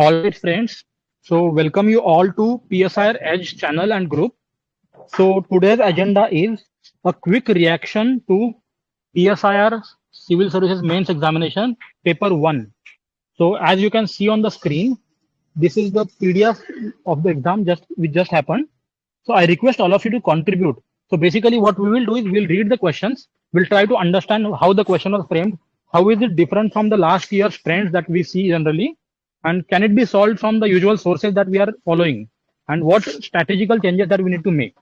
All right, friends. So, welcome you all to PSIR Edge channel and group. So, today's agenda is a quick reaction to PSIR Civil Services Mains Examination, Paper 1. So, as you can see on the screen, this is the PDF of the exam which just happened. So, I request all of you to contribute. So, basically, what we will do is we'll read the questions. We'll try to understand how the question was framed. How is it different from the last year's trends that we see generally? And can it be solved from the usual sources that we are following? And what strategical changes that we need to make?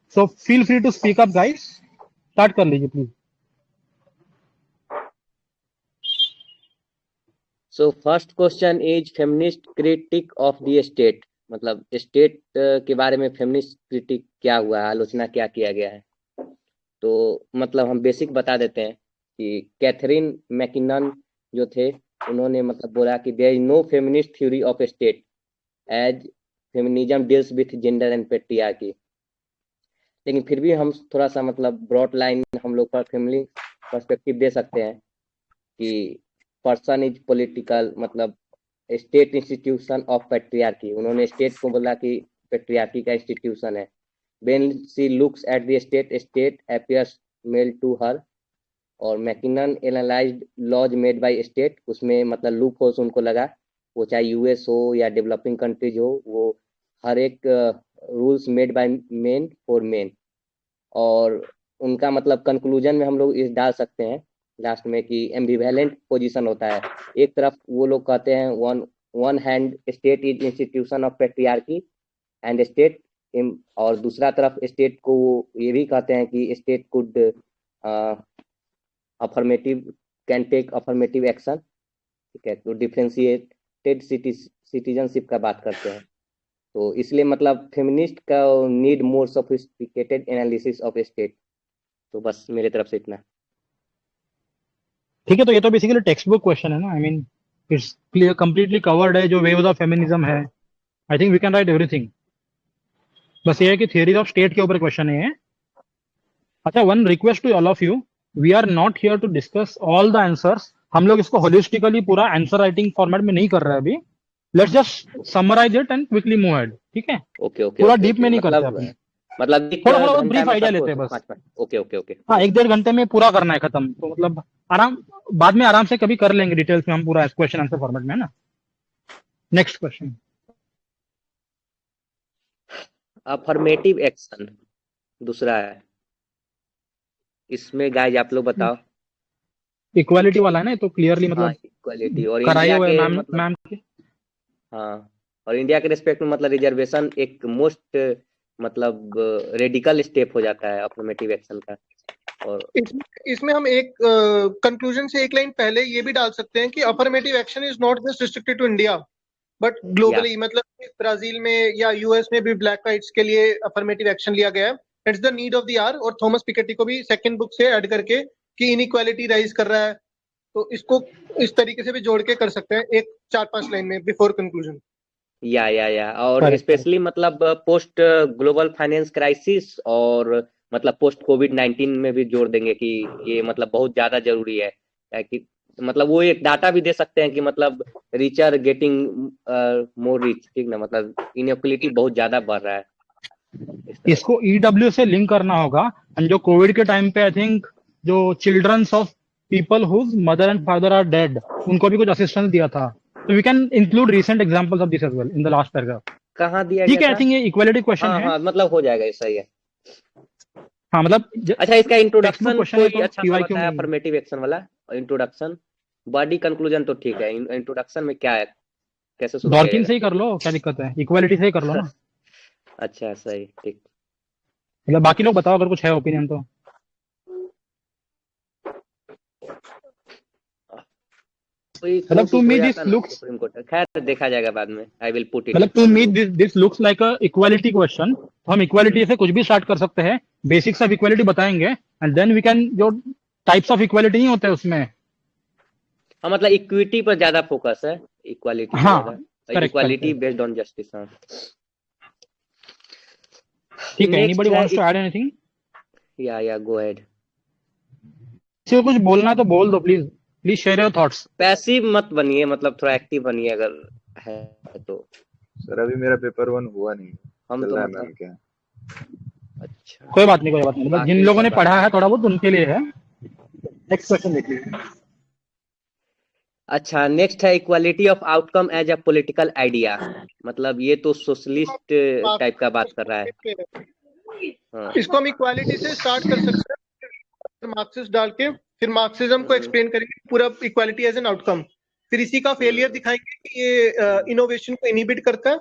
So feel free to speak up, guys. Start kar lijiye, please. So first question is feminist critic of the state. मतलब state के बारे में feminist critic क्या हुआ है, आलोचना क्या किया गया है। तो मतलब हम बेसिक बता देते हैं कि कैथरीन मैकिनन जो थे उन्होंने मतलब बोला कि there is no feminist theory of state as feminism deals with gender and patriarchy. लेकिन फिर भी हम थोड़ा सा मतलब ब्रॉड लाइन हम लोग पर फैमिली पर्सपेक्टिव दे सकते हैं कि पर्सन इज पॉलिटिकल, मतलब स्टेट इंस्टीट्यूशन ऑफ पैट्रियार्की। उन्होंने स्टेट को बोला कि पैट्रियार्की का इंस्टीट्यूशन है। When she looks at the state, state appears male to her. और MacKinnon analysed laws made by state, उसमें मतलब लूप होल्स उनको लगा, वो चाहे यूएस हो या डेवलपिंग कंट्रीज हो, वो हर एक rules made by main for main. और उनका मतलब कंक्लूजन में हम लोग इस डाल सकते हैं लास्ट में कि एम्बिवेलेंट पोजीशन होता है। एक तरफ वो लोग कहते हैं one hand state is institution of patriarchy and state, और दूसरा तरफ स्टेट को वो ये भी कहते हैं कि state could affirmative can take affirmative action. ठीक है, तो डिफरेंशिएटेड सिटीजनशिप का बात करते हैं। तो इसलिए मतलब फेमिनिस्ट का need more sophisticated analysis of state. तो बस मेरे तरफ से इतना। ठीक है, तो ये तो बेसिकली टेक्स्ट बुक क्वेश्चन है ना। I mean it's clear, completely covered है जो वेव्स ऑफ फेमिनिज्म है। I think we can write everything. बस ये है कि थियरीज ऑफ स्टेट के ऊपर क्वेश्चन है। अच्छा, one request to all of you, we are not here to discuss all the answers. हम लोग इसको होलिस्टिकली पूरा आंसर राइटिंग फॉर्मेट में नहीं कर रहे हैं अभी। Let's just summarise it and quickly move ahead. ठीक है, ओके ओके, पूरा डीप में नहीं करते मतलब अपने, मतलब थोड़ा थोड़ा ब्रीफ आइडिया लेते हैं बस। ओके ओके ओके, हाँ, 1-1.5 घंटे में पूरा करना है खत्म। तो मतलब आराम, बाद में आराम से कभी कर लेंगे डिटेल्स में हम पूरा क्वेश्चन आंसर फॉर्मेट में, है ना। नेक्स्ट क्वेश्चन, अफर्मेटिव एक्शन दूसरा है। इसमें गाइस आप लोग बताओ। इक्वालिटी वाला है ना, तो क्लियरली मतलब इक्वालिटी और कराए इंडिया हुए के मैम मतलब मैम के। हाँ, और इंडिया के रिस्पेक्ट में मतलब रिजर्वेशन एक मोस्ट मतलब रेडिकल स्टेप हो जाता है अफर्मेटिव एक्शन का। और इसमें हम एक कंक्लूजन से एक लाइन पहले ये भी डाल सकते हैं कि affirmative action is not just restricted to India but globally. मतलब ब्राजील में या यूएस में भी ब्लैक राइट्स के लिए अफर्मेटिव एक्शन लिया गया है। It's the need of the hour. और थॉमस पिकेटी को भी सेकंड बुक से ऐड करके कि इनइक्वालिटी राइज कर रहा है, तो इसको इस तरीके से भी जोड़ के कर सकते हैं एक 4-5 लाइन में बिफोर कंक्लूजन। या और स्पेशली मतलब पोस्ट ग्लोबल फाइनेंस क्राइसिस और मतलब पोस्ट कोविड-19 में भी जोड़ देंगे कि ये मतलब बहुत ज्यादा जरूरी है। कि मतलब वो एक डाटा भी दे सकते हैं कि मतलब रिचर गेटिंग मोर रिच, ठीक ना, मतलब इनइक्वालिटी बहुत ज्यादा बढ़ रहा है। इसको ईडब्ल्यू से लिंक करना होगा। एंड जो कोविड के टाइम पे आई थिंक जो childrens of people whose mother and father are dead, उनको भी कुछ असिस्टेंस दिया था। तो we can include recent examples of this as well in the last paragraph. कहां दिया ठीक गया है, आई थिंक ये इक्वालिटी क्वेश्चन है। हाँ, मतलब हो जाएगा, सही है। हाँ, मतलब अच्छा, इसका इंट्रोडक्शन कोई तो अच्छा सा बताया, अफर्मेटिव एक्शन वाला इंट्रोडक्शन। बॉडी कंक्लूजन तो ठीक है, इंट्रोडक्शन में क्या है, कैसे शुरू किया डॉर्किन से ही कर लो, क्या दिक्कत है, इक्वालिटी से ही कर लो ना। अच्छा, सही, ठीक। मतलब बाकी लोग बताओ अगर कुछ है ओपिनियन तो। मतलब टू मी दिस लुक्स, खैर देखा जाएगा बाद में, आई विल पुट इट। मतलब to me this looks like a equality question. तो हम इक्वालिटी से कुछ भी स्टार्ट कर सकते हैं, बेसिक्स ऑफ इक्वालिटी बताएंगे एंड देन वी कैन, जो टाइप्स ऑफ इक्वालिटी नहीं होते हैं उसमें। हाँ, मतलब इक्विटी पर ज्यादा फोकस है, इक्वालिटी हाँ, इक्वालिटी बेस्ड ऑन जस्टिस। हाँ, ठीक है। Anybody wants to add anything? या गो अहेड। किसी को कुछ बोलना है तो बोल दो, please share your thoughts. Passive मत बनिए, मतलब थोड़ा एक्टिव बनिए। अगर है। तो सर अभी मेरा पेपर 1 हुआ नहीं, हम चल तो रहा है मतलब मैम क्या। अच्छा, कोई बात नहीं, कोई बात नहीं, बस जिन बाकी लोगों ने सब पढ़ा है थोड़ा बहुत उनके लिए है। नेक्स्ट क्वेश्चन देखिए। अच्छा, नेक्स्ट है equality of outcome as a political idea. मतलब ये तो सोशलिस्ट टाइप का बात कर रहा है। हाँ। इसको हम इक्वालिटी से स्टार्ट कर सकते हैं, मार्क्सिस्ट डाल के फिर मार्क्सिज्म को एक्सप्लेन करेंगे पूरा इक्वालिटी एज एन आउटकम, फिर इसी का फेलियर दिखाएंगे कि ये इनोवेशन को इनहिबिट करता है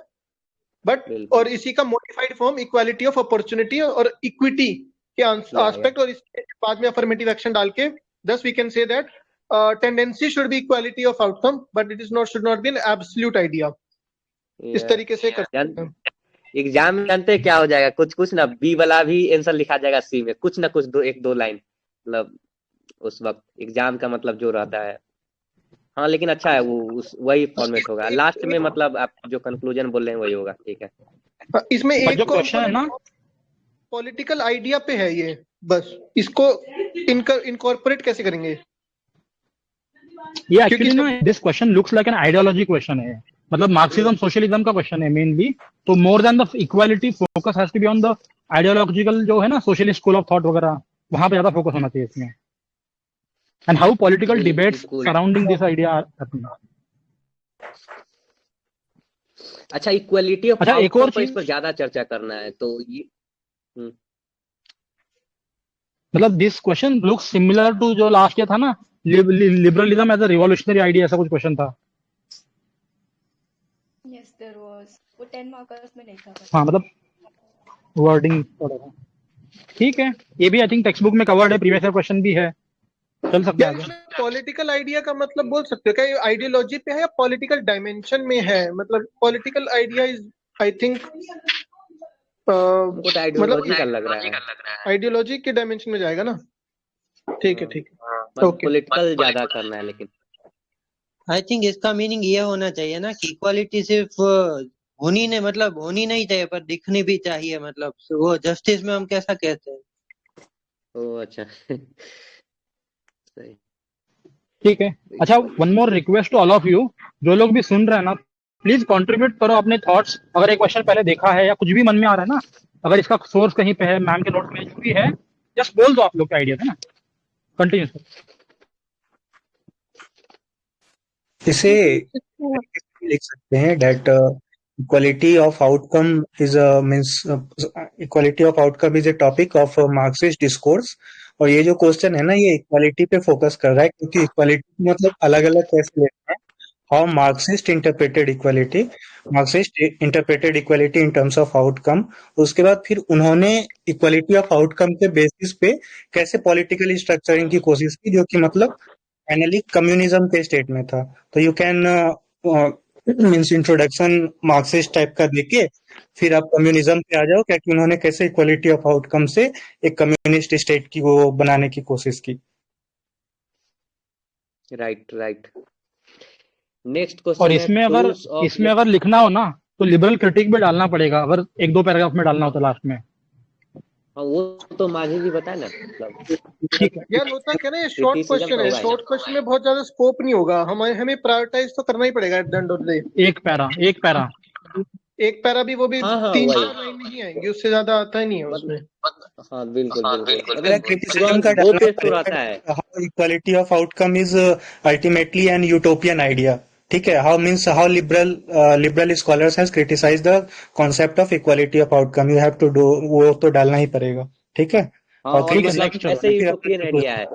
बट, बिल्कुल। और इसी का modified form equality of opportunity और इक्विटी के एस्पेक्ट, और इसके बाद में अफर्मेटिव एक्शन डाल के thus we can say that tendency should be equality of outcome but it is not should not be an absolute idea। इस तरीके से कर सकते हैं। एग्जाम में जानते हैं क्या हो जाएगा, कुछ कुछ ना बी वाला भी आंसर लिखा जाएगा सी में, कुछ ना कुछ एक दो लाइन, मतलब उस वक्त एग्जाम का मतलब जो रहता है। हाँ लेकिन अच्छा है, वो वही फॉर्मेट होगा लास्ट में, मतलब आप जो कंक्लूजन बोल रहे हैं वही होगा। ठीक है, इसमें एक जो क्वेश्चन है ना, पॉलिटिकल आइडिया पे है ये, बस इसको इनकॉर्पोरेट कैसे करेंगे। ये एक्चुअली ना this question looks like an ideology question है, मतलब मार्क्सिज्म सोशलिज्म का क्वेश्चन है मेनली। तो more than the equality focus has to be on the ideological जो है ना, सोशलिस्ट स्कूल ऑफ थॉट वगैरह, वहां पे ज्यादा फोकस होना चाहिए इसमें, and how political debates surrounding this idea are happening. अच्छा इक्वालिटी ऑफ अच्छा, एक और पर इस चीज, पर ज्यादा चर्चा करना है तो ये मतलब this question looks similar to जो लास्ट ईयर था ना, liberalism as a revolutionary idea, ऐसा कुछ क्वेश्चन था। Yes, there was. वो 10 मार्कर्स में नहीं था। हाँ मतलब वर्डिंग थोड़ा सा ठीक है, ये भी आई थिंक टेक्स्ट बुक में कवर्ड है, प्रीवियस ईयर क्वेश्चन भी है, चल सकते या हैं आगे। इसमें पॉलिटिकल आइडिया का मतलब बोल सकते हो क्या, ये आइडियोलॉजी पे है या पॉलिटिकल डायमेंशन में है, मतलब political idea is I think हमको तो आइडियोलॉजी का लग रहा है, आइडियोलॉजी के डायमेंशन में जाएगा ना। ठीक है ठीक है, मतलब पॉलिटिकल ज्यादा करना है। लेकिन आई थिंक इसका मीनिंग ये होना चाहिए ना कि इक्वालिटी सिर्फ होनी नहीं, मतलब होनी नहीं चाहिए पर दिखनी भी चाहिए, मतलब वो जस्टिस में हम कैसा कहते हैं। ओ अच्छा सही, ठीक है। अच्छा, one more request to all of you, जो लोग भी सुन रहे हैं ना, प्लीज कंट्रीब्यूट करो अपने थॉट्स। अगर एक क्वेश्चन पहले देखा है या कुछ भी मन में आ रहा है ना, अगर इसका सोर्स कहीं पे है, मैम के नोट में जो भी है, जस्ट बोल दो आप लोग के आइडिया है ना। Continue sir. इसे लिख सकते हैं that equality of outcome is means equality of outcome is a topic of Marxist discourse. और ये जो क्वेश्चन है ना, ये इक्वालिटी पे फोकस कर रहा है, क्योंकि इक्वालिटी मतलब अलग अलग कैसे लेते हैं। How Marxist interpreted equality, Marxist interpreted equality in terms of outcome. उसके बाद फिर उन्होंने इक्वालिटी ऑफ आउटकम के बेसिस पे कैसे पॉलिटिकल स्ट्रक्चरिंग की कोशिश की, जो कि मतलब फाइनली कम्युनिज्म के स्टेट में था। तो you can means introduction Marxist type का देके फिर आप कम्युनिज्म पे आ जाओ, क्या कि उन्होंने कैसे इक्वालिटी ऑफ आउटकम से एक कम्युनिस्ट स्टेट की वो बनाने की कोशिश की। Right right. नेक्स्ट क्वेश्चन और इसमें अगर लिखना हो ना तो लिबरल क्रिटिक भी डालना पड़ेगा, अगर एक दो पैराग्राफ में डालना हो तो लास्ट में। हाँ वो तो मांझी जी बताए ना, मतलब ठीक है यार होता क्या ना, ये शॉर्ट क्वेश्चन है, शॉर्ट क्वेश्चन में बहुत ज्यादा स्कोप नहीं होगा, हमें प्रायोरिटाइज तो करना ही पड़ेगा at the end of the day. एक पैरा एक पैरा भी, वो भी हाँ, 3-4 लाइन नहीं आएंगी, उससे ज्यादा आता ही नहीं है उसमें। हाँ बिल्कुल बिल्कुल, मतलब क्रिटिसिज्म का दो पेज तो रहता है। How equality of outcome is ultimately an utopian idea. ठीक है, how liberal scholars has criticise the concept of equality of outcome, you have to do, वो तो डालना ही पड़ेगा। ठीक है, हाँ, और मतलब ऐसे ही यूटोपियन आइडिया है,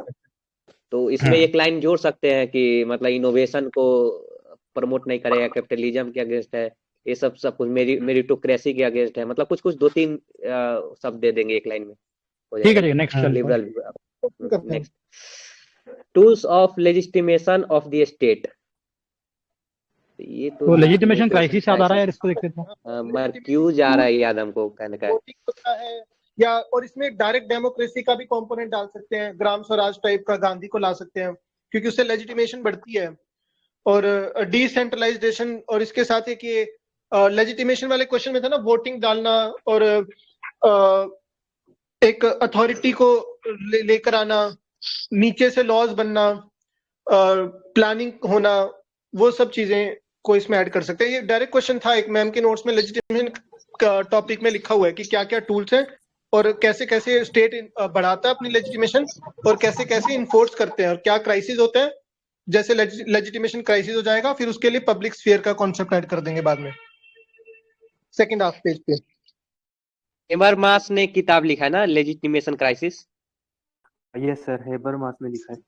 तो इसमें एक लाइन जोड़ सकते हैं कि मतलब इनोवेशन को प्रमोट नहीं करेगा, कैपिटलिज्म के अगेंस्ट है, ये सब कुछ मेरिटोक्रेसी के अगेंस्ट है, मतलब कुछ दो तीन शब्द दे देंगे एक लाइन में, ठीक है। Next liberal. Next, tools of legitimation of the state. ये तो लेजिटिमेशन क्राइसिस याद आ रहा है यार, इसको देखते थे। मर्क्यूज आ रहा है याद हमको, कहने का है या, और इसमें डायरेक्ट डेमोक्रेसी का भी कंपोनेंट डाल सकते हैं, ग्राम स्वराज टाइप का गांधी को ला सकते हैं, क्योंकि उससे लेजिटिमेशन बढ़ती है, और डिसेंट्रलाइजेशन, और इसके साथ एक ये लेजिटिमेशन वाले क्वेश्चन में था ना, वोटिंग डालना, और एक अथॉरिटी को लेकर आना, नीचे से लॉज बनना, प्लानिंग होना, वो सब चीजें को इसमें ऐड कर सकते हैं। ये डायरेक्ट क्वेश्चन था, एक मैम के नोट्स में लेजिटिमेशन टॉपिक में लिखा हुआ है कि क्या क्या टूल्स हैं और कैसे कैसे स्टेट बढ़ाता है अपनी लेजिटिमेशन और कैसे कैसे इन्फोर्स करते हैं और क्या क्राइसिस होते हैं। जैसे लेजिटिमेशन क्राइसिस हो जाएगा फिर उसके लिए पब्लिक स्फीयर का कॉन्सेप्ट ऐड कर देंगे बाद में, सेकंड हाफ पेज पे। हेबरमास ने किताब लिखा है ना, legitimation crisis. Yes sir, Habermas ने लिखा है।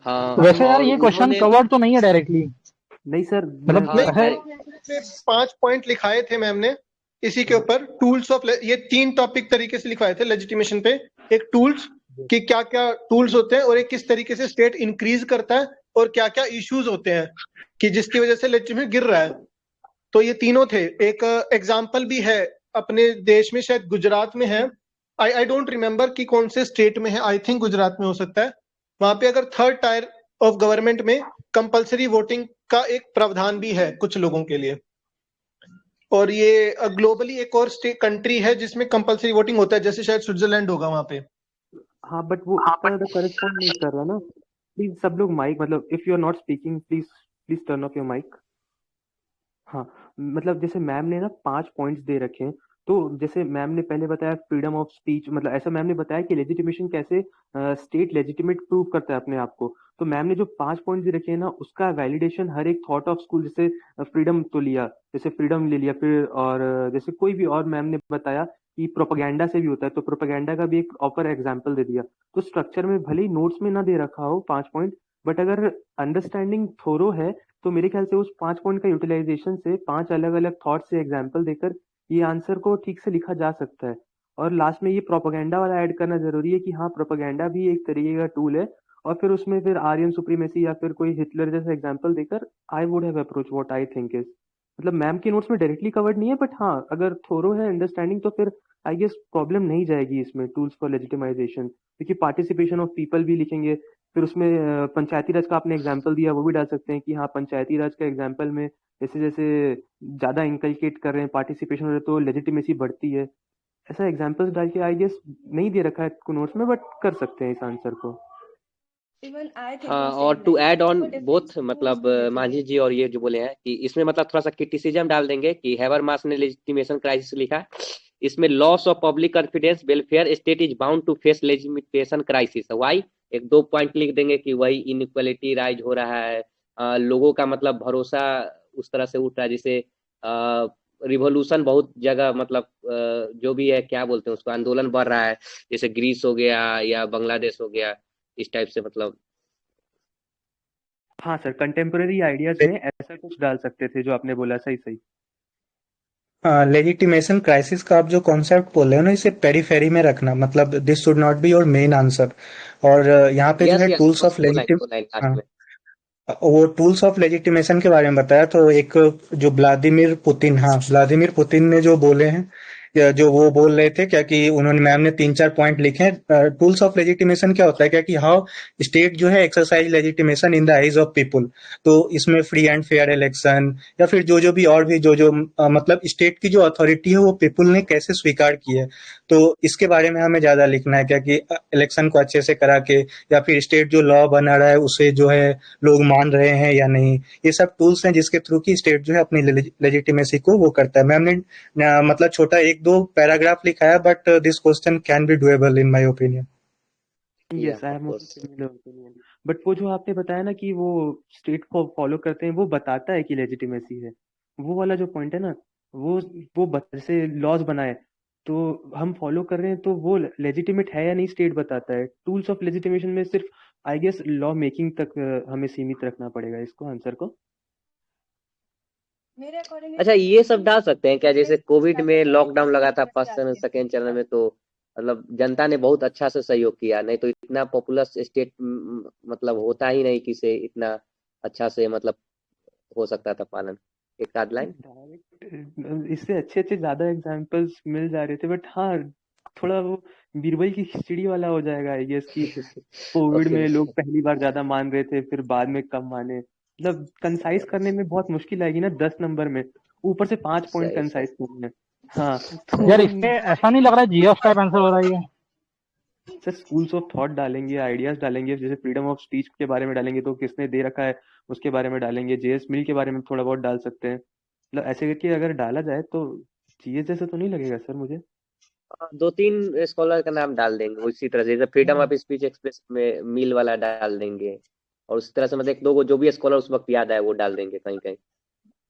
हाँ, वैसे यार और ये क्वेश्चन उन्होंने कवर्ड तो नहीं है डायरेक्टली, नहीं सर, मतलब हाँ है। में 5 पॉइंट लिखाए थे मैम ने इसी के ऊपर, टूल्स ऑफ, ये 3 टॉपिक तरीके से लिखवाए थे लेजिटिमेशन पे। एक टूल्स कि क्या क्या टूल्स होते हैं और एक किस तरीके से स्टेट इंक्रीज करता है और क्या क्या इश्यूज होते हैं कि जिसकी वजह से लेजिटिमेशन गिर रहा है। तो ये तीनों थे। एक एग्जाम्पल भी है अपने देश में, शायद गुजरात में है, आई डोंट रिमेम्बर कि कौन से स्टेट में है, आई थिंक गुजरात में हो सकता है। वहां पे अगर थर्ड टायर ऑफ गवर्नमेंट में कंपलसरी वोटिंग का एक प्रावधान भी है कुछ लोगों के लिए। और ये ग्लोबली एक और कंट्री है जिसमें कंपलसरी वोटिंग होता है, जैसे शायद स्विट्जरलैंड होगा वहां पे। हाँ बट वो इतना ज्यादा करेस्पॉन्ड नहीं कर रहा ना। प्लीज सब लोग माइक, मतलब if you are not speaking please please turn off your mike. हाँ, मतलब जैसे मैम ने ना 5 पॉइंट्स दे रखे हैं, तो जैसे मैम ने पहले बताया फ्रीडम ऑफ स्पीच, मतलब ऐसा मैम ने बताया कि लेजिटिमेशन कैसे स्टेट लेजिटिमेट प्रूव करता है अपने आप को। तो मैम ने जो 5 पॉइंट्स दे रखे हैं ना, उसका वैलिडेशन हर एक थॉट ऑफ स्कूल, जैसे फ्रीडम तो लिया, जैसे फ्रीडम ले लिया, फिर और जैसे कोई भी और मैम ने बताया कि प्रोपेगेंडा से भी होता है, तो प्रोपेगेंडा का भी एक ऑपर एग्जाम्पल दे दिया। तो स्ट्रक्चर में भले ही नोट्स में ना दे रखा हो 5 पॉइंट, बट अगर अंडरस्टैंडिंग थोरो है तो मेरे ख्याल से उस 5 पॉइंट का यूटिलाइजेशन से 5 अलग अलग थॉट से एग्जाम्पल देकर ये आंसर को ठीक से लिखा जा सकता है। और लास्ट में ये प्रोपेगेंडा वाला ऐड करना जरूरी है कि हाँ, प्रोपेगेंडा भी एक तरीके का टूल है। और फिर उसमें फिर आर्यन सुप्रीमेसी या फिर कोई हिटलर जैसा एग्जाम्पल देकर आई would have approach what I think is, मतलब मैम के नोट्स में डायरेक्टली कवर्ड नहीं है, बट हाँ अगर थोरो है अंडरस्टैंडिंग तो फिर आई गेस प्रॉब्लम नहीं जाएगी इसमें टूल्स फॉर लेजिटिमाइजेशन, क्योंकि पार्टिसिपेशन ऑफ पीपल भी लिखेंगे। फिर उसमें पंचायती राज का आपने एग्जाम्पल दिया, वो भी डाल सकते हैं कि हाँ पंचायती राज का एग्जाम्पल में जैसे जैसे ज्यादा इंकलकेट कर रहे हैं पार्टिसिपेशन हो रहा है तो लेजिटिमेसी बढ़ती है। ऐसा एग्जाम्पल्स डाल के आई गेस नहीं दे रखा है नोट्स में, बट कर सकते हैं इस आंसर को। Even I think हाँ, the और same to like add on what if both, it's मतलब tools to मांझी legitimate? जी और ये जो बोले हैं कि इसमें मतलब थोड़ा सा क्रिटिसिज्म डाल देंगे कि हेबरमास ने लेजिटिमेशन क्राइसिस लिखा, इसमें loss of public confidence welfare state is bound to face legitimation crisis. Why, 1-2 point लिख देंगे कि वही इनइक्वालिटी राइज हो रहा है, लोगों का मतलब भरोसा उस तरह से उठ रहा है, जैसे रिवोल्यूशन बहुत जगह, मतलब जो भी है क्या बोलते हैं उसको, आंदोलन बढ़ रहा है, जैसे ग्रीस हो गया या बांग्लादेश हो गया, इस टाइप से मतलब। हाँ सर, कंटेम्पररी आइडियाज में ऐसा कुछ डाल सकते थे जो आपने बोला, सही सही। लेजिटिमेशन क्राइसिस का आप जो कॉन्सेप्ट बोल रहे हो ना, इसे पेरीफेरी में रखना, मतलब this should not be your main answer. और यहाँ पे जो यस है यस, टूल्स ऑफ दो लाइन लास्ट हाँ, में। वो टूल्स ऑफ लेजिटिमेशन के बारे में बताया, तो एक जो व्लादिमीर पुतिन, हाँ व्लादिमीर पुतिन ने जो बोले हैं, या जो वो बोल रहे थे क्या कि उन्होंने, मैम ने 3-4 पॉइंट लिखे हैं। टूल्स ऑफ लेजिटिमेशन क्या होता है, क्या कि हाउ स्टेट जो है exercise legitimation in the eyes of people. तो इसमें फ्री एंड फेयर इलेक्शन, या फिर जो जो भी और भी जो जो मतलब स्टेट की जो अथॉरिटी है वो पीपल ने कैसे स्वीकार की है, तो इसके बारे में हमें ज्यादा लिखना है, क्या कि इलेक्शन को अच्छे से करा के, या फिर स्टेट जो लॉ बना रहा है उसे जो है लोग मान रहे हैं या नहीं। ये सब टूल्स हैं जिसके थ्रू की स्टेट जो है अपनी लेजिटिमेसी को वो करता है। मैम ने मतलब छोटा 1-2 पैराग्राफ लिखा है, but this question can be doable in my opinion. Yes, I have similar opinion. But वो जो आपने बताया ना कि वो स्टेट को फॉलो करते हैं, वो बताता है कि लेजिटिमेसी है, वो वाला जो पॉइंट है ना, जैसे लॉज बनाए तो हम फॉलो कर रहे हैं तो वो लेजिटिमेट है या नहीं स्टेट बताता है। टूल्स ऑफ लेजिटिमेशन में सिर्फ आई गेस लॉ मेकिंग तक हमें सीमित रखना पड़ेगा इसको, आंसर को। मेरे अकॉर्डिंग अच्छा, ये सब डाल सकते हैं क्या, जैसे कोविड में लॉकडाउन लगा था फर्स्ट सेकेंड चरण में, तो मतलब जनता ने बहुत अच्छा से सहयोग किया, नहीं तो इतना पॉपुलस स्टेट मतलब होता ही नहीं कि से इतना अच्छा से मतलब हो सकता था पालन। एक आध लाइन डायरेक्ट इससे अच्छे अच्छे ज्यादा एग्जांपल्स मिल जा रहे थे, बट हाँ थोड़ा वो बीरबल की खिचड़ी वाला हो जाएगा आई गेस कि कोविड ओके। में लोग पहली बार ज्यादा मान रहे थे, फिर बाद में कम माने, मतलब कंसाइज करने में बहुत मुश्किल आएगी ना 10 नंबर में, ऊपर से 5 पॉइंट सही कंसाइज सही। करने हैं। हाँ तो यार इसमें ऐसा नहीं लग रहा है जीएस टाइप आंसर हो रहा है ये? सर स्कूल्स ऑफ थॉट डालेंगे, आइडियाज डालेंगे, जैसे फ्रीडम ऑफ स्पीच के बारे में डालेंगे तो किसने दे रखा है उसके बारे में डालेंगे, जेएस मिल के बारे में थोड़ा बहुत डाल सकते हैं। मतलब ऐसे करके अगर डाला जाए तो चीज जैसे तो नहीं लगेगा सर मुझे। 2-3 स्कॉलर का नाम डाल देंगे उसी तरह से, जैसे फ्रीडम ऑफ स्पीच एक्सप्रेस में मिल वाला डाल देंगे, और उस तरह से मतलब एक दो को जो भी स्कॉलर उस वक्त याद आए वो डाल देंगे कहीं कहीं।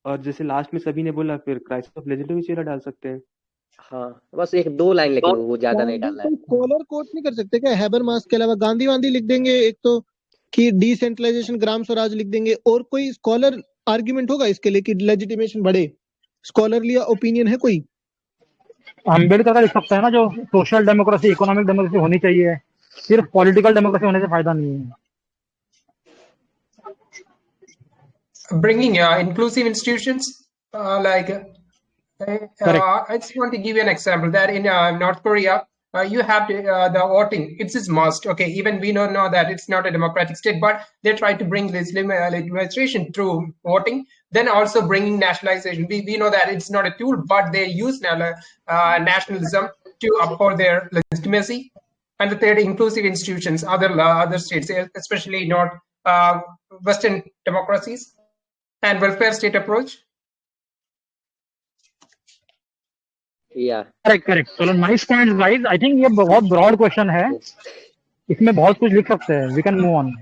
और जैसे लास्ट में सभी ने बोला फिर क्राइसिस ऑफ लेजिटिमेसी वाला डाल सकते हैं। हाँ बस 1-2 लाइन, लेकिन वो ज्यादा नहीं डालना है। स्कॉलर कोट नहीं कर सकते क्या हैबरमास के अलावा? गांधी वांधी लिख देंगे एक तो, कि डिसेंट्रलाइजेशन ग्राम स्वराज लिख देंगे, और कोई स्कॉलर आर्ग्यूमेंट होगा इसके लिए कि लेजिटिमेशन बढ़े? स्कॉलरली ओपिनियन है कोई? अम्बेडकर का लिख सकते हैं ना, जो सोशल डेमोक्रेसी इकोनॉमिक डेमोक्रेसी होनी चाहिए, सिर्फ पॉलिटिकल डेमोक्रेसी होने से फायदा नहीं है। Bringing inclusive institutions I just want to give you an example that in North Korea, you have the voting. It's a must. Okay, even we know that it's not a democratic state, but they try to bring this legislation through voting. Then also bringing nationalization. We know that it's not a tool, but they use nationalism to uphold their legitimacy. And the third, inclusive institutions, other states, especially not Western democracies, and welfare state approach. Yeah. Correct. चलो, nice point guys. I think ये बहुत broad question है, इसमें बहुत कुछ लिख सकते हैं। We can move on.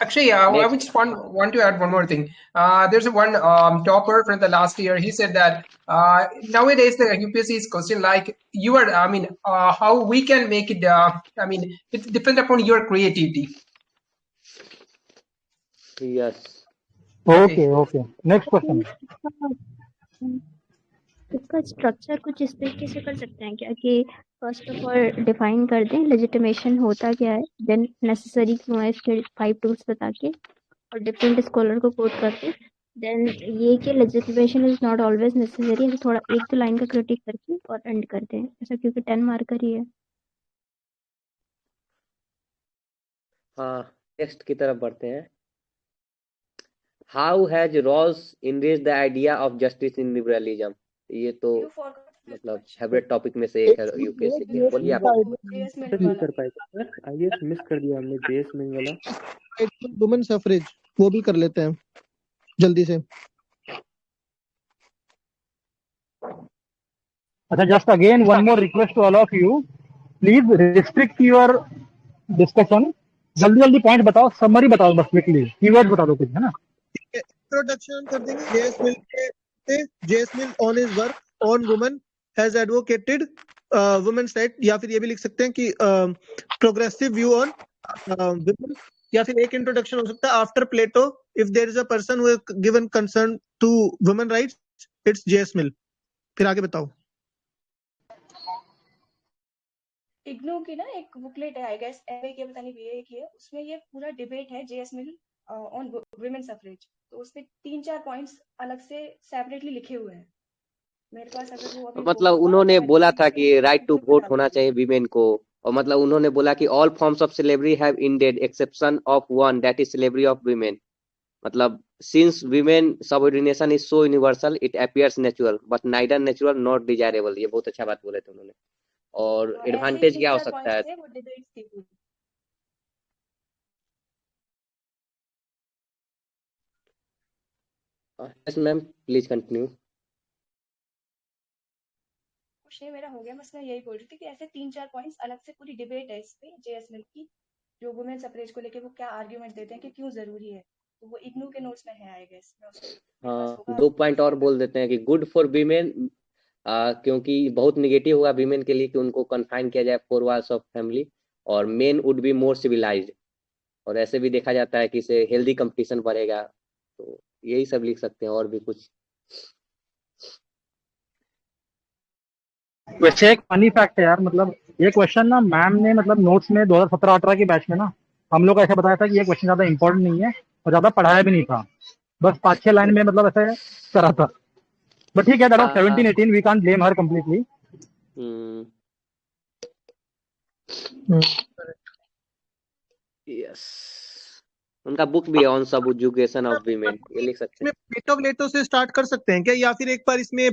Actually, I would just want to add one more thing. There's one topper from the last year. He said that nowadays the UPSC is question like how we can make it. It depends upon your creativity. Yes. Okay. Next question. इसका structure कुछ इस तरीके से कर सकते हैं क्या कि फर्स्ट ऑफ ऑल डिफाइन कर दें लेजिटिमेशन होता क्या है, देन नेसेसरी क्यों है इसके 5 टूल्स बता के, और डिफरेंट स्कॉलर को कोट करके, देन ये कि legitimation is not always necessary, थोड़ा 1-2 लाइन का क्रिटिक करके और एंड कर दें, ऐसा क्योंकि 10 मार्कर ही है। हाँ, नेक्स्ट की तरफ बढ़ते हैं। How has Rawls enriched the idea of justice in liberalism? ये तो मतलब फेवरेट टॉपिक में से एक है यूपीएससी के। बोलिए आप। सर नहीं कर पाएगा सर, आईएएस मिस कर दिया हमने, जेएस मिल वाला। वुमेन सफरेज वो भी कर लेते हैं जल्दी से। अच्छा, just again one more request to all of you, please restrict your discussion. जल्दी पॉइंट बताओ, समरी बताओ, बस क्विकली कीवर्ड बता दो कुछ, है ना। इंट्रोडक्शन कर देंगे। JS Mill on his work on women has advocated women's right, या फिर ये भी लिख सकते हैं कि प्रोग्रेसिव व्यू ऑन वुमेन, या फिर एक इंट्रोडक्शन हो सकता है after Plato if there is a person who has given concern to women rights, it's JS Mill. फिर आगे बताओ। इग्नू की ना एक बुकलेट है, आई गेस एमए की, पता नहीं बीए की है, उसमें ये पूरा डिबेट है JS Mill on women suffrage. तो उसमें 3-4 पॉइंट्स अलग से सेपरेटली लिखे हुए हैं मेरे पास। अगर वो मतलब उन्होंने बोला था कि राइट टू वोट होना चाहिए वीमेन को, और मतलब उन्होंने बोला कि all forms of slavery have ended exception of one, that is slavery of women. मतलब since women subordination is so universal it appears natural but neither natural not desirable. ये बहुत अच्छा बात बोले थे उन्होंने। और एडवांटेज क्या हो सकता है? Yes ma'am, please continue. Question मेरा हो गया, बस मैं यही बोल रही थी कि ऐसे 3-4 पॉइंट्स अलग से पूरी डिबेट है इस पे जेएस मिल की, जो वुमेन सफरेज को लेके वो क्या आर्गुमेंट देते हैं कि क्यों जरूरी है। तो वो इग्नू के नोट्स में है आई गेस। हाँ, 2 पॉइंट और बोल देते हैं कि गुड फॉर वीमेन, क्योंकि बहुत निगेटिव हुआ वीमेन के लिए कि उनको कन्फाइन किया जाए 4 वॉल्स ऑफ फैमिली, और men would be more civilised, और ऐसे भी देखा जाता है कि इससे हेल्दी कंपटीशन बढ़ेगा। तो यही सब लिख सकते हैं, और भी कुछ। वैसे एक फनी फैक्ट है यार, मतलब ये क्वेश्चन ना मैम ने मतलब नोट्स में 2017-18 के बैच में ना हम लोग को ऐसा बताया था कि ये क्वेश्चन ज्यादा इंपॉर्टेंट नहीं है और ज्यादा पढ़ाया भी नहीं था, बस 5-6 लाइन में मतलब ऐसे करा था। बट ठीक है, that was 17-18, we can't blame her completely. Yes, उनका बुक भी है ऑन सब एजुकेशन ऑफ वीमेन, ये लिख सकते हैं। प्लेटो से स्टार्ट कर सकते हैं क्या, या फिर एक बार इसमें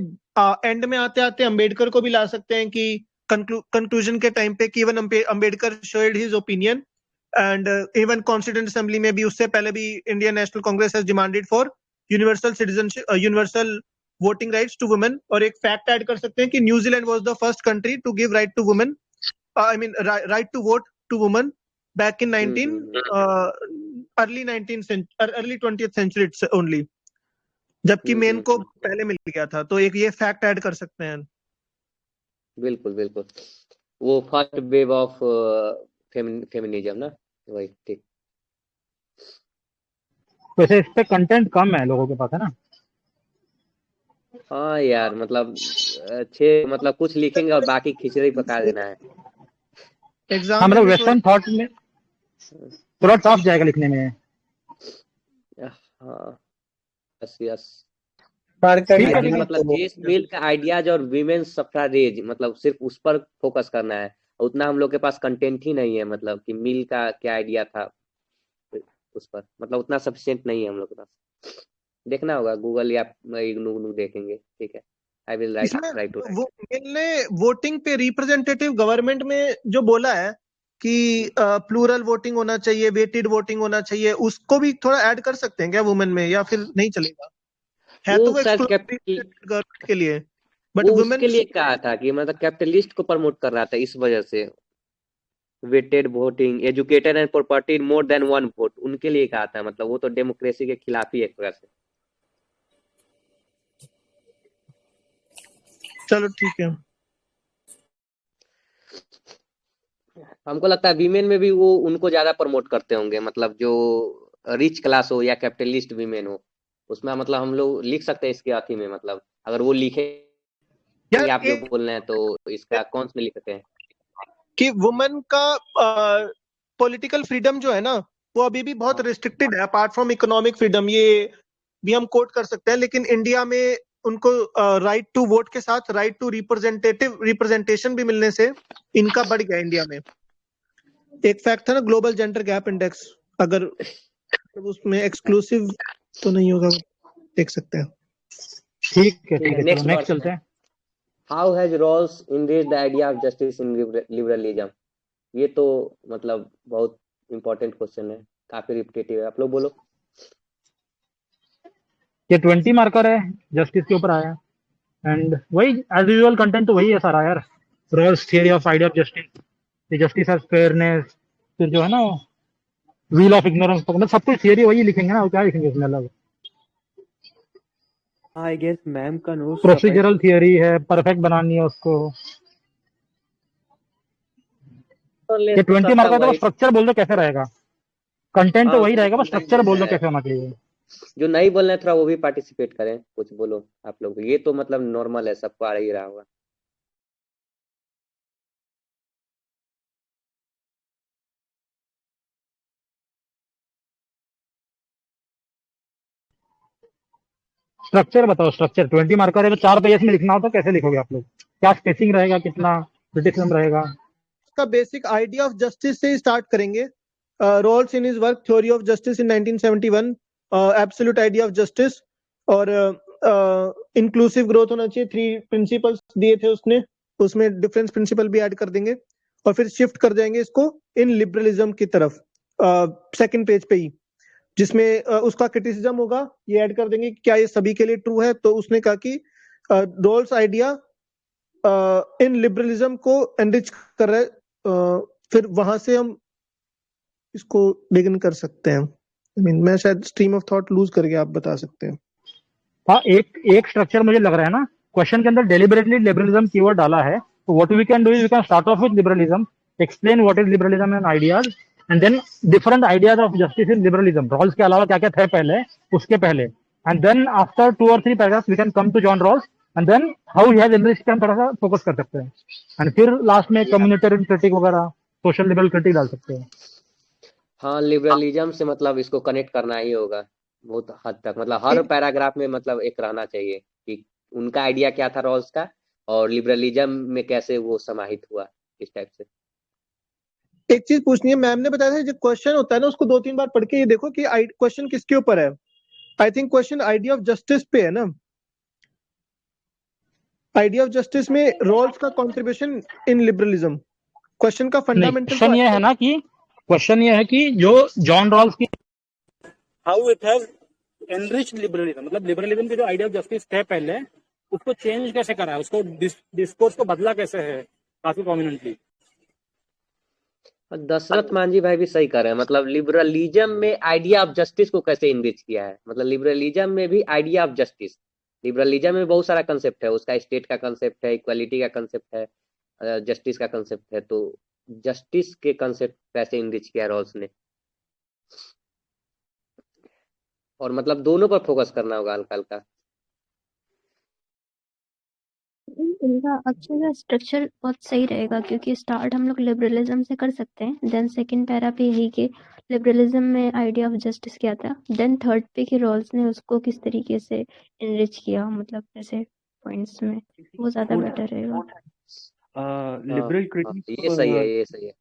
एंड में आते आते अम्बेडकर को भी ला सकते हैं कि कंक्लूजन के टाइम पे कि even Ambedkar shared his opinion and even constituent assembly में भी उससे पहले भी Indian National Congress has demanded for universal citizenship, universal voting rights to women. और एक फैक्ट ऐड कर सकते हैं कि New Zealand was the first country to give right to women, I mean right to vote to women back in early 20th century only, जबकि men को पहले मिल गया था। तो एक ये फैक्ट ऐड कर सकते हैं। बिल्कुल बिल्कुल, वो फर्स्ट वेव ऑफ फेमिनिज्म ना, वही ठीक। वैसे इस पे कंटेंट कम है लोगों के पास, है ना? हाँ यार, मतलब मतलब कुछ लिखेंगे और बाकी खिचड़ी पका देना है। एग्जाम मतलब वेस्टर्न थॉट में थोड़ा टफ जाएगा लिखने में। हाँ यस। मतलब जेस मिल का आइडियाज और वीमेन सफ्राजेज, मतलब सिर्फ उस पर फोकस करना है। उतना हम लोग के पास कंटेंट ही नहीं है, मतलब कि मिल का क्या आइडिया था उस पर, मतलब उतना सफिशिएंट नहीं है हम लोग के पास। देखना होगा गूगल या इग्नू देखेंगे, ठीक है। आई विल राइट टू वो मिल ने वोटिंग पे रिप्रेजेंटेटिव गवर्नमेंट में जो बोला है कि प्लूरल वोटिंग होना चाहिए, वेटेड वोटिंग होना चाहिए, उसको भी थोड़ा ऐड कर सकते हैं क्या वुमेन में, या फिर नहीं चलेगा? है तो वो गवर्नमेंट के लिए, बट वुमेन के लिए कहा था कि मतलब कैपिटलिस्ट को प्रमोट कर रहा था, इस वजह से weighted voting, educated and property more than one vote, उनके लिए कहा था। मतलब वो तो डेमोक्रेसी के खिलाफ ही एक तरह से। चलो ठीक है। हमको लगता है वीमेन में भी वो उनको ज्यादा प्रमोट करते होंगे, मतलब जो रिच क्लास हो या कैपिटलिस्ट वीमेन हो, उसमें मतलब हम लोग लिख सकते हैं इसके अथी में। मतलब अगर वो लिखे आप जो बोल रहे हैं तो इसका कौन से में लिख सकते हैं कि वुमेन का पॉलिटिकल फ्रीडम जो है ना, वो अभी भी बहुत रिस्ट्रिक्टेड है अपार्ट फ्रॉम इकोनॉमिक फ्रीडम, ये भी हम कोट कर सकते हैं। लेकिन इंडिया में उनको राइट टू वोट के साथ राइट टू रिप्रेजेंटेशन भी मिलने से इनका बढ़ गया इंडिया में। एक फैक्ट था ना ग्लोबल जेंडर गैप इंडेक्स, अगर उसमें एक्सक्लूसिव तो नहीं होगा, देख सकते हैं। ठीक है नेक्स्ट चलते हैं। How has Rawls enriched the idea of justice in liberalism? ये तो मतलब बहुत इंपॉर्टेंट क्वेश्चन है, काफी रिपीटेटिव है। आप लोग बोलो। ये 20 मार्कर है, जस्टिस के ऊपर आया, एंड वही एज यूजुअल कंटेंट तो वही है सारा यार। Rawls theory of idea of justice, justice as fairness, फिर जो है ना व्हील ऑफ इग्नोरेंस, मतलब सब कुछ थियरी वही लिखेंगे ना, क्या लिखेंगे इसमें अलग? आई गेस मैम का नोट्स प्रोसीजरल थियरी है, परफेक्ट बनानी है उसको। ये 20 मार्कर का स्ट्रक्चर बोल दो कैसे रहेगा, कंटेंट तो वही रहेगा, बस स्ट्रक्चर बोल दो कैसे होना चाहिए। जो नहीं बोल रहे थोड़ा वो भी पार्टिसिपेट करें, कुछ बोलो आप लोग। ये तो मतलब नॉर्मल है, सबको आ ही रहा होगा। स्ट्रक्चर बताओ, स्ट्रक्चर 20 मार्कर है तो 4 पेजेस में लिखना हो तो कैसे लिखोगे आप लोग? क्या स्पेसिंग रहेगा, कितना क्रिटिसिज्म रहेगा? इसका बेसिक आइडिया ऑफ जस्टिस से स्टार्ट करेंगे। Rawls in his work theory of justice in 1971, absolute idea of justice, और इंक्लूसिव ग्रोथ होना चाहिए। 3 प्रिंसिपल्स दिए थे उसने, उसमें डिफरेंस प्रिंसिपल भी ऐड कर देंगे, और फिर शिफ्ट कर जाएंगे इसको इन लिबरलिज्म की तरफ सेकंड पेज पे ही, जिसमें उसका क्रिटिसिज्म होगा। ये ऐड कर देंगे कि क्या ये सभी के लिए ट्रू है। तो उसने कहा कि रोल्स आइडिया इन लिबरलिज्म को एनरिच कर रहा है। फिर वहां से हम इसको बिगिन कर सकते हैं। मैं शायद स्ट्रीम ऑफ थॉट लूज करके, आप बता सकते हैं। हाँ, एक स्ट्रक्चर मुझे लग रहा है ना, क्वेश्चन के अंदर डेलिबरेटली लिबरलिज्म कीवर्ड डाला है, तो what we can do is we can start off with liberalism, explain what is liberalism and ideas, and then different ideas of justice in liberalism, Rawls के अलावा क्या क्या थे पहले, उसके पहले, and then after 2 or 3 paragraphs we can come to John Rawls, and then how he has enriched, हम थोड़ा सा फोकस कर सकते हैं, एंड फिर लास्ट में कम्युनिटेरियन क्रिटिक वगैरह, सोशल लिबरल क्रिटिक डाल सकते हैं। हाँ, लिबरलिज्म से मतलब इसको कनेक्ट करना ही होगा बहुत हद तक। मतलब हर पैराग्राफ में मतलब एक रहना चाहिए कि उनका आइडिया क्या था रॉल्स का, और लिबरलिज्म में कैसे वो समाहित हुआ, इस टाइप से। एक चीज पूछनी है, मैम ने बताया था जो क्वेश्चन होता है ना, उसको 2-3 बार पढ़ के ये देखो कि क्वेश्चन किसके ऊपर है। I think question idea of justice पे है ना। आइडिया ऑफ जस्टिस में रोल्स का कंट्रीब्यूशन इन लिबरलिज्म, क्वेश्चन का नहीं, फंडामेंटल क्वेश्चन ये है ना कि क्वेश्चन ये है कि जो जॉन रॉल्स की how it has enriched liberalism, मतलब लिबरलिज्म की जो आइडिया ऑफ जस्टिस थे पहले उसको चेंज कैसे करा है, उसको डिस्कोर्स को बदला कैसे है काफी प्रोमिनेंटली। और दशरथ मांझी भाई भी सही कर रहे हैं, मतलब लिबरलिज्म में आइडिया ऑफ जस्टिस को कैसे इनरिच किया है, मतलब लिबरलिज्म में भी आइडिया ऑफ जस्टिस, लिबरलिज्म में बहुत सारा कंसेप्ट है, उसका स्टेट का कंसेप्ट है, इक्वालिटी का कंसेप्ट है, जस्टिस का कंसेप्ट है, तो जस्टिस के कंसेप्ट कैसे इनरिच किया रॉल्स ने, और मतलब दोनों पर फोकस करना होगा हल्का हल्का। इनका अच्छा सा स्ट्रक्चर बहुत सही रहेगा, क्योंकि स्टार्ट हम लोग लिबरलिज्म से कर सकते हैं, देन सेकंड पैरा पे यही कि लिबरलिज्म में आइडिया ऑफ जस्टिस क्या था, देन थर्ड पे कि रॉल्स ने उसको किस तरीके से इनरिच किया, मतलब ऐसे पॉइंट्स में, वो ज्यादा बेटर रहेगा। लिबरल क्रिटिक, ये सही है, ये सही है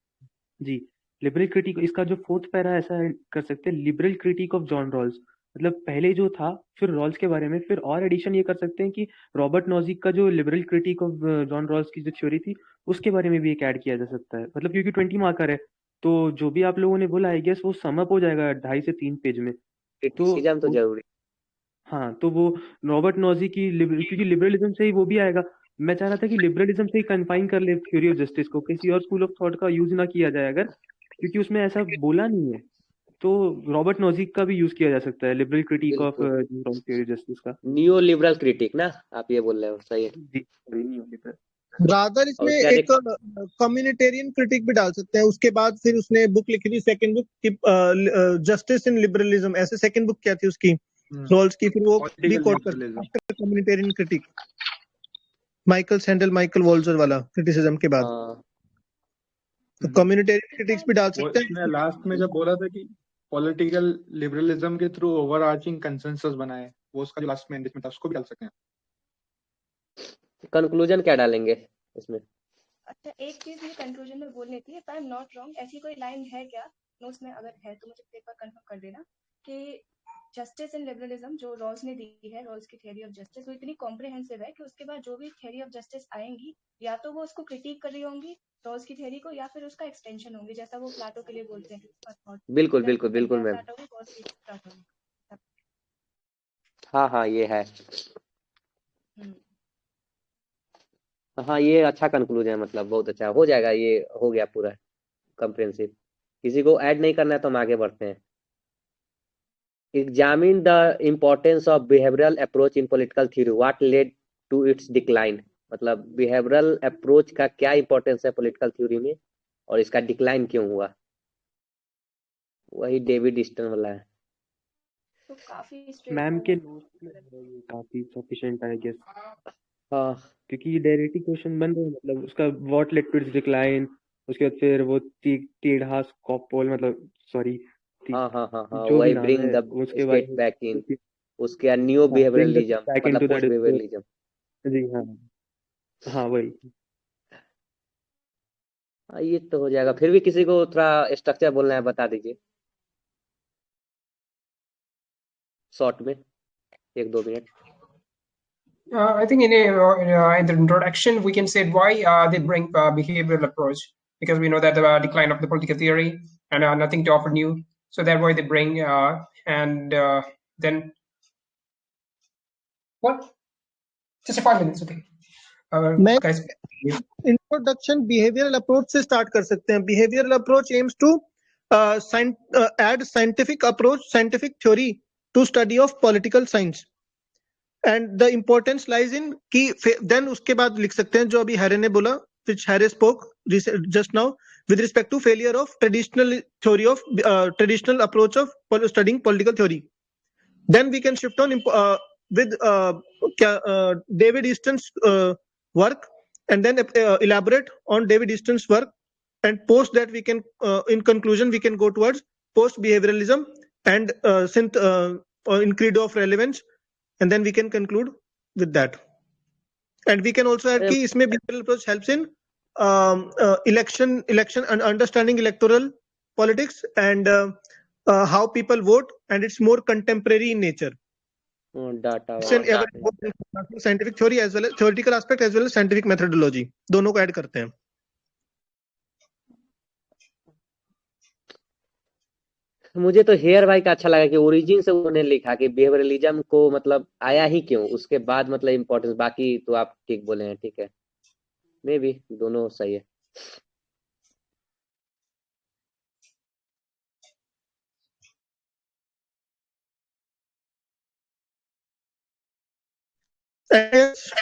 जी। लिबरल क्रिटिक, इसका जो फोर्थ पैरा ऐसा कर सकते हैं, liberal critique of John Rawls, मतलब पहले जो था फिर रॉल्स के बारे में, फिर और एडिशन ये कर सकते हैं कि रॉबर्ट नॉजिक का जो liberal critique of John Rawls की जो थ्योरी थी उसके बारे में भी एक ऐड किया जा सकता है, मतलब क्योंकि 20 मार्कर है तो जो भी आप लोगों ने बोला आई गेस वो समअप हो जाएगा 2.5 से 3 पेज में। क्रिटिसिज्म तो जरूरी। हाँ, तो वो रॉबर्ट नॉजी की क्योंकि लिबरलिज्म से ही वो भी आएगा। मैं चाह रहा था कि लिबरलिज्म से ही कन्फाइन कर ले थ्योरी ऑफ जस्टिस को, किसी और स्कूल ऑफ थॉट का यूज ना किया जाए अगर, क्योंकि उसमें ऐसा बोला नहीं है, तो रॉबर्ट नॉजिक का भी यूज किया जा सकता है liberal critique of theory of justice का। न्यू लिबरल क्रिटिक ना आप ये बोल रहे हो, सही है जी, न्यू लिबरल। रादर इसमें एक कम्युनिटेरियन क्रिटिक भी डाल सकते हैं। उसके बाद फिर उसने बुक लिखी थी सेकंड बुक की, जस्टिस इन लिबरलिज्म, ऐसे सेकंड बुक क्या थी उसकी रॉल्स की, फिर वो भी कोट कर communitarian critique, Michael Sandel Michael Walzer वाला क्रिटिसिज्म के बाद। तो कम्युनिटेरियन क्रिटिक्स भी डाल सकते हैं। लास्ट में जब बोला था कि पॉलिटिकल लिबरलिज्म के थ्रू ओवरआर्चिंग कंसेंसस बनाए, वो उसका जो लास्ट में एंडिंग था उसको भी डाल सकते हैं। कंक्लूजन क्या डालेंगे इसमें? अच्छा, एक चीज ये कंक्लूजन में बोलनी थी, if I am not wrong, ऐसी कोई लाइन है क्या नोट्स में? अगर है तो मुझे एक बार कंफर्म कर देना कि जस्टिस इन लिबरलिज्म जो रॉल्स ने दी है, रॉल्स की थ्योरी ऑफ जस्टिस, वो इतनी कॉम्प्रिहेंसिव है कि उसके बाद जो भी थ्योरी ऑफ जस्टिस आएंगी या तो वो उसको क्रिटिक कर रही होंगी रॉल्स की थ्योरी को, या फिर उसका एक्सटेंशन होंगी, जैसा वो प्लाटो के लिए बोलते हैं। बिल्कुल बिल्कुल बिल्कुल मैम, हाँ हाँ ये है, हाँ ये अच्छा कंक्लूजन है, मतलब बहुत अच्छा हो जाएगा, ये हो गया पूरा कॉम्प्रिहेंसिव। किसी को ऐड नहीं करना है तो हम आगे बढ़ते हैं। Examine the importance of behavioural approach in political theory, what led to its decline, मतलब बिहेवियरल अप्रोच का क्या इंपॉर्टेंस है पॉलिटिकल थ्योरी में और इसका डिक्लाइन क्यों हुआ, वही डेविड ईस्टन वाला है। तो काफी मैम के नोट्स में काफी सफिशिएंट है आई गेस। हाँ, क्योंकि डायरेक्टली क्वेश्चन बन रहे हैं, मतलब उसका what led to its decline, उसके बाद फिर वो टेढ़ा स्कोपोल, मतलब सॉरी हाँ हाँ हाँ हाँ जो वही भी नाम ब्रिंग है, द उसके बाद स्टेट बैक इन, उसके न्यू बिहेवियरलिज्म बैक मतलब इनटू पोस्ट दैट। बिहेवियरलिज्म। जी हाँ हाँ वही। हाँ ये तो हो जाएगा, फिर भी किसी को थोड़ा स्ट्रक्चर बोलना है बता दीजिए शॉर्ट में, 1-2 minute. I think in the introduction we can say why they bring behavioral approach, because we know that the decline of the political theory and nothing to offer new, so that's why they bring and then what? Just 5 minutes, okay. मैं Guys, introduction behavioural approach से start कर सकते हैं। Behavioural approach aims to add scientific approach, scientific theory to study of political science, and the importance lies in की देन उसके बाद लिख सकते हैं जो अभी हैरे ने बोला, which Harry spoke just now with respect to failure of traditional theory of traditional approach of studying political theory. Then we can shift on with David Easton's work, and then elaborate on David Easton's work, and post that we can in conclusion we can go towards post behavioralism and in credo of relevance, and then we can conclude with that. And we can also add कि इसमें behavioral approach helps in election and understanding electoral politics and how people vote, and it's more contemporary in nature. Data scientific theory as well theoretical aspect as well as scientific methodology दोनों को add करते हैं। मुझे तो hair भाई का अच्छा लगा कि ओरिजिन से उन्होंने लिखा कि बिहेवियरलिज्म को मतलब आया ही क्यों, उसके बाद मतलब इम्पोर्टेंस, बाकी तो आप ठीक बोले हैं, ठीक है, मे भी दोनों सही है।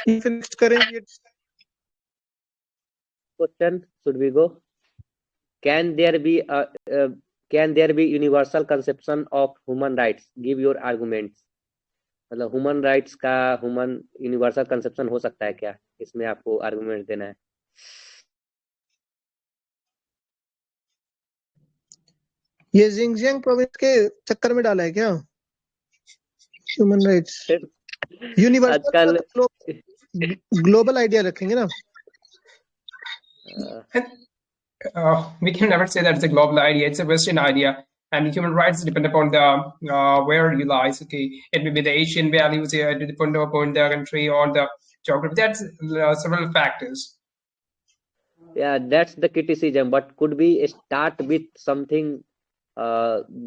नेक्स्ट करेंगे question should we go, can there be universal conception of human rights, give your arguments. मतलब ह्यूमन राइट्स का ह्यूमन यूनिवर्सल कंसेप्शन हो सकता है क्या, इसमें आपको आर्गुमेंट देना है। ये जिंगजियांग प्रोविंस के चक्कर में डाला है क्या ह्यूमन राइट्स? यूनिवर्सल आजकल ग्लोबल आइडिया रखेंगे ना। We can never say that it's a global idea. It's a Western idea, and human rights depend upon the where you lies. Okay, it may be the Asian values. It depend upon the country or the geography. That's several factors. Yeah, that's the criticism. But could we start with something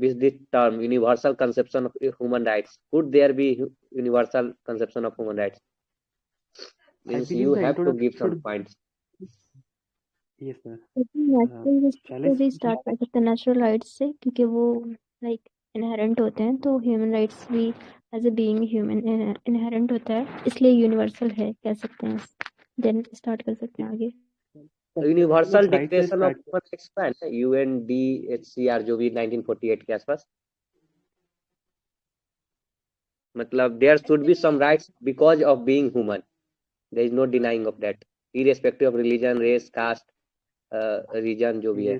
with this term universal conception of human rights? Could there be universal conception of human rights? Means you have to give some points. Yes, sir. Natural start कर सकते हैं natural rights से, क्योंकि वो like inherent होते हैं, तो human rights भी as a being human inherent होता है, इसलिए यूनिवर्सल है कह सकते हैं। देन स्टार्ट कर सकते हैं आगे। Universal declaration of human rights का है ना, UNDHCR, जो भी 1948 के आसपास, मतलब there should be some rights because of being human, there is no denying of that, irrespective of religion, race, caste, region, जो भी है।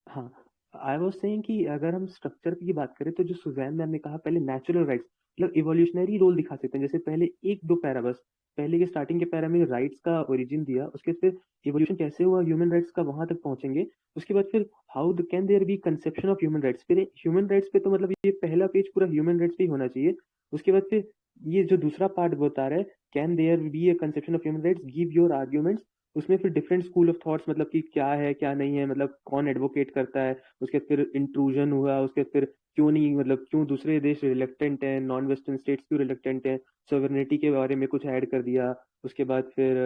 हाँ, आई वाज सेइंग कि अगर हम स्ट्रक्चर की बात करें तो जो सुजैन मैम ने कहा पहले नेचुरल राइट्स मतलब इवोल्यूशनरी रोल दिखा सकते हैं। जैसे पहले एक दो पैरा, बस पहले के स्टार्टिंग के पैरा में राइट्स का ओरिजिन दिया, उसके फिर इवोल्यूशन कैसे हुआ ह्यूमन राइट्स का, वहां तक पहुंचेंगे। उसके बाद फिर how can there be conception of human rights, फिर ह्यूमन राइट्स पे तो मतलब ये पहला पेज पूरा ह्यूमन राइट्स पे ही होना चाहिए। उसके बाद फिर ये जो दूसरा पार्ट बता रहा है can there be a conception of human rights, give your arguments, उसमें फिर डिफरेंट स्कूल ऑफ थॉट्स मतलब कि क्या है क्या नहीं है, मतलब कौन एडवोकेट करता है। उसके फिर इंट्रूजन हुआ, उसके फिर क्यों नहीं मतलब क्यों दूसरे देश रिलेक्टेंट हैं, नॉन वेस्टर्न स्टेट्स क्यों रिलेक्टेंट हैं, सॉवरेनिटी के बारे में कुछ ऐड कर दिया। उसके बाद फिर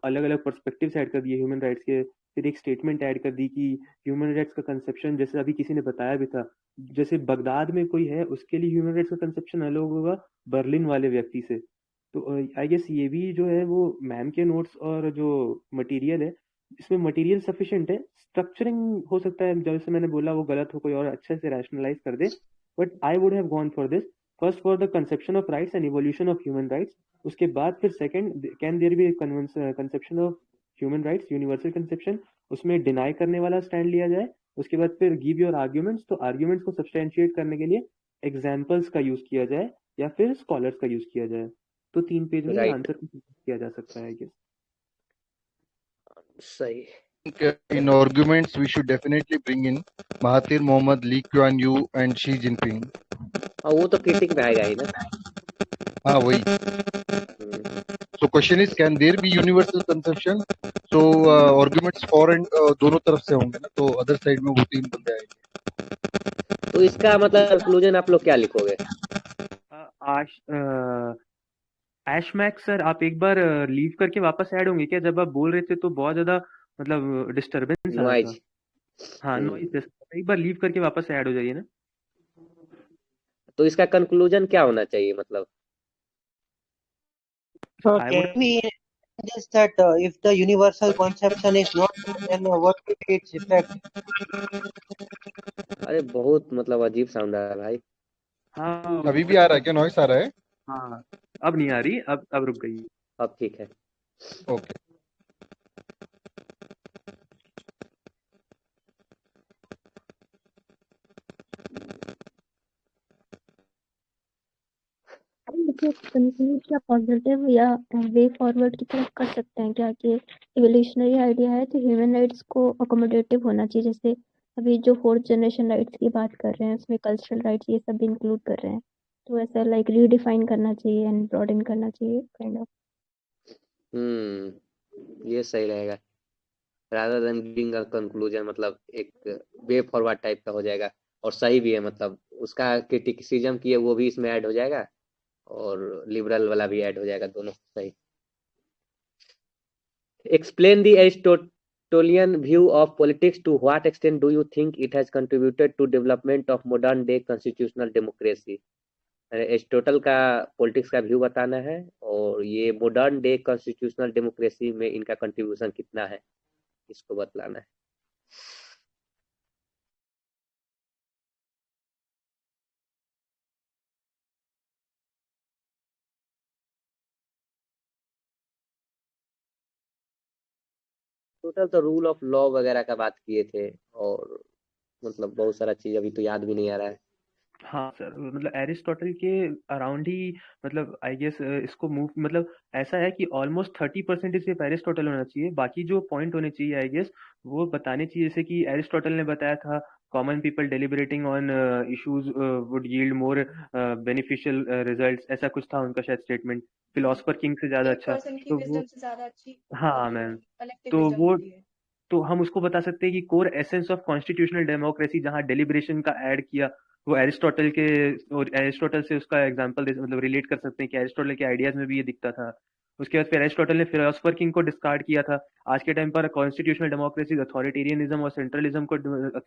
अलग अलग पर्सपेक्टिव्स ऐड कर दिए ह्यूमन राइट्स के। फिर एक स्टेटमेंट ऐड कर दी कि ह्यूमन राइट्स का कंसेप्शन, जैसे अभी किसी ने बताया भी था, जैसे बगदाद में कोई है उसके लिए ह्यूमन राइट्स का कंसेप्शन अलग होगा बर्लिन वाले व्यक्ति से। तो आई गेस ये भी जो है वो मैम के नोट्स और जो मटेरियल है इसमें मटेरियल सफिशिएंट है। स्ट्रक्चरिंग हो सकता है जैसे मैंने बोला वो गलत हो, कोई और अच्छे से रैशनलाइज कर दे, but I would have gone for this first for the conception of rights and evolution of human rights. उसके बाद फिर second can there be conception of human rights universal conception, उसमें डिनाई करने वाला स्टैंड लिया जाए। उसके बाद फिर गिव योर आर्ग्यूमेंट्स, तो आर्ग्यूमेंट्स को सब्सटेंशिएट करने के लिए एग्जाम्पल्स का यूज किया जाए या फिर स्कॉलर्स का यूज किया जाए। तो 3 पेज में आंसर किया जा सकता है। आई सही। In arguments, we should definitely bring in Mahathir Mohamad, Lee Kuan Yew, and Xi Jinping. हाँ, वो तो क्रिटिक में आएगा ही ना। हाँ वही। So question is, can there be universal conception? So arguments for and दोनों तरफ से होंगे ना, तो अदर साइड में वो 3 बंदे आएंगे। तो इसका मतलब कंक्लूजन आप लोग क्या लिखोगे? मैक्स सर, आप एक बार लीव करके वापस ऐड होंगे क्या? जब आप बोल रहे थे तो बहुत ज्यादा मतलब डिस्टरबेंस आ रहा था। हाँ, नॉइज। एक बार लीव करके वापस ऐड हो जाइए ना। तो इसका कंक्लूजन क्या होना चाहिए मतलब? Can we just that if the universal conception is not true, then what will be its effect? अरे बहुत मतलब अजीब साउंड आ रहा है भाई। हाँ, अभी भी आ रहा है क्या? नॉइस आ रहा है? हाँ, अब नहीं आ रही, अब रुक गई। अब ठीक है। ओके। क्या पॉजिटिव या वे फॉरवर्ड की तरफ कर सकते हैं क्या कि इवोल्यूशनरी आइडिया है तो ह्यूमन राइट्स को अकोमोडेटिव होना चाहिए। जैसे अभी जो 4th जनरेशन राइट्स की बात कर रहे हैं उसमें कल्चरल राइट्स ये सब इंक्लूड कर रहे हैं, तो ऐसा लाइक रीडिफाइन करना चाहिए एंड ब्रॉडन करना चाहिए काइंड ऑफ। ये सही रहेगा rather than giving a conclusion, मतलब एक वे फॉरवर्ड टाइप का हो जाएगा और सही भी है, मतलब उसका क्रिटिसिज्म किए वो भी इसमें ऐड हो जाएगा और लिबरल वाला भी ऐड हो जाएगा, दोनों सही। Explain the Aristotelian view of politics. To what extent do you think it has contributed to development of modern day constitutional democracy? Aristotle का पॉलिटिक्स का व्यू बताना है और ये मॉडर्न डे कॉन्स्टिट्यूशनल डेमोक्रेसी में इनका कंट्रीब्यूशन कितना है इसको बतलाना है। टोटल तो रूल ऑफ लॉ वगैरह का बात किए थे और मतलब बहुत सारा चीज अभी तो याद भी नहीं आ रहा है। हाँ सर, मतलब एरिस्टोटल के अराउंड ही मतलब आई गेस इसको मूव मतलब ऐसा है कि ऑलमोस्ट 30% सिर्फ एरिस्टोटल होना चाहिए, बाकी जो पॉइंट होने चाहिए आई गेस वो बताने चाहिए। जैसे कि एरिस्टोटल ने बताया था common people deliberating on issues would yield more beneficial results, ऐसा कुछ था उनका शायद स्टेटमेंट, फिलोसफर किंग से ज्यादा एक अच्छा। पर्सन की तो विजडम वो से ज्यादा अच्छी हाँ मैम, कलेक्टिव तो विजडम वो होती है। तो हम उसको बता सकते हैं कि core essence of constitutional democracy जहाँ डेलिब्रेशन का ऐड किया वो एरिस्टोटल के, और एरिस्टोटल से उसका एग्जांपल मतलब रिलेट कर सकते हैं कि एरिस्टोटल के आइडियाज में भी ये दिखता था। उसके बाद फिर एरिस्टोटल ने फिलोसफर किंग को डिस्कार्ड किया था। आज के टाइम पर कॉन्स्टिट्यूशनल डेमोक्रेसी अथॉरिटेरियनिज्म और सेंट्रलिज्म को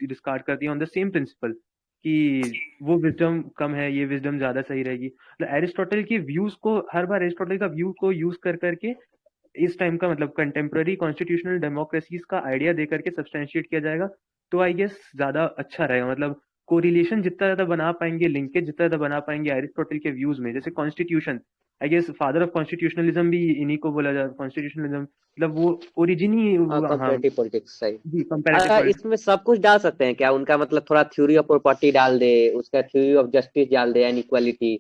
डिस्कार्ड कर दिया ऑन द सेम प्रिंसिपल कि वो विजडम कम है, ये विजडम ज्यादा सही रहेगी। मतलब एरिस्टोटल के व्यूज को हर बार एरिस्टोटल का व्यू को यूज कर करके इस टाइम का मतलब कंटेम्प्रेरी कॉन्स्टिट्यूशनल डेमोक्रेसीज का आइडिया दे करके सब्सटेंशिएट किया जाएगा, तो आई गेस ज्यादा अच्छा रहेगा। मतलब कोरिलेशन जितना ज्यादा बना पाएंगे, लिंकेज जितना ज्यादा बना पाएंगे एरिस्टोटल के व्यूज में, जैसे constitution I guess father of constitutionalism भी इन्हीं को बोला जाता है। कॉन्स्टिट्यूशनलिज्म मतलब वो ओरिजिन ही हाँ कंपैरेटिव पॉलिटिक्स सही। जी कंपैरेटिव इसमें सब कुछ डाल सकते हैं क्या उनका, मतलब थोड़ा थ्योरी ऑफ प्रॉपर्टी डाल दे, उसका थ्योरी ऑफ जस्टिस डाल दे, एंड इक्वालिटी,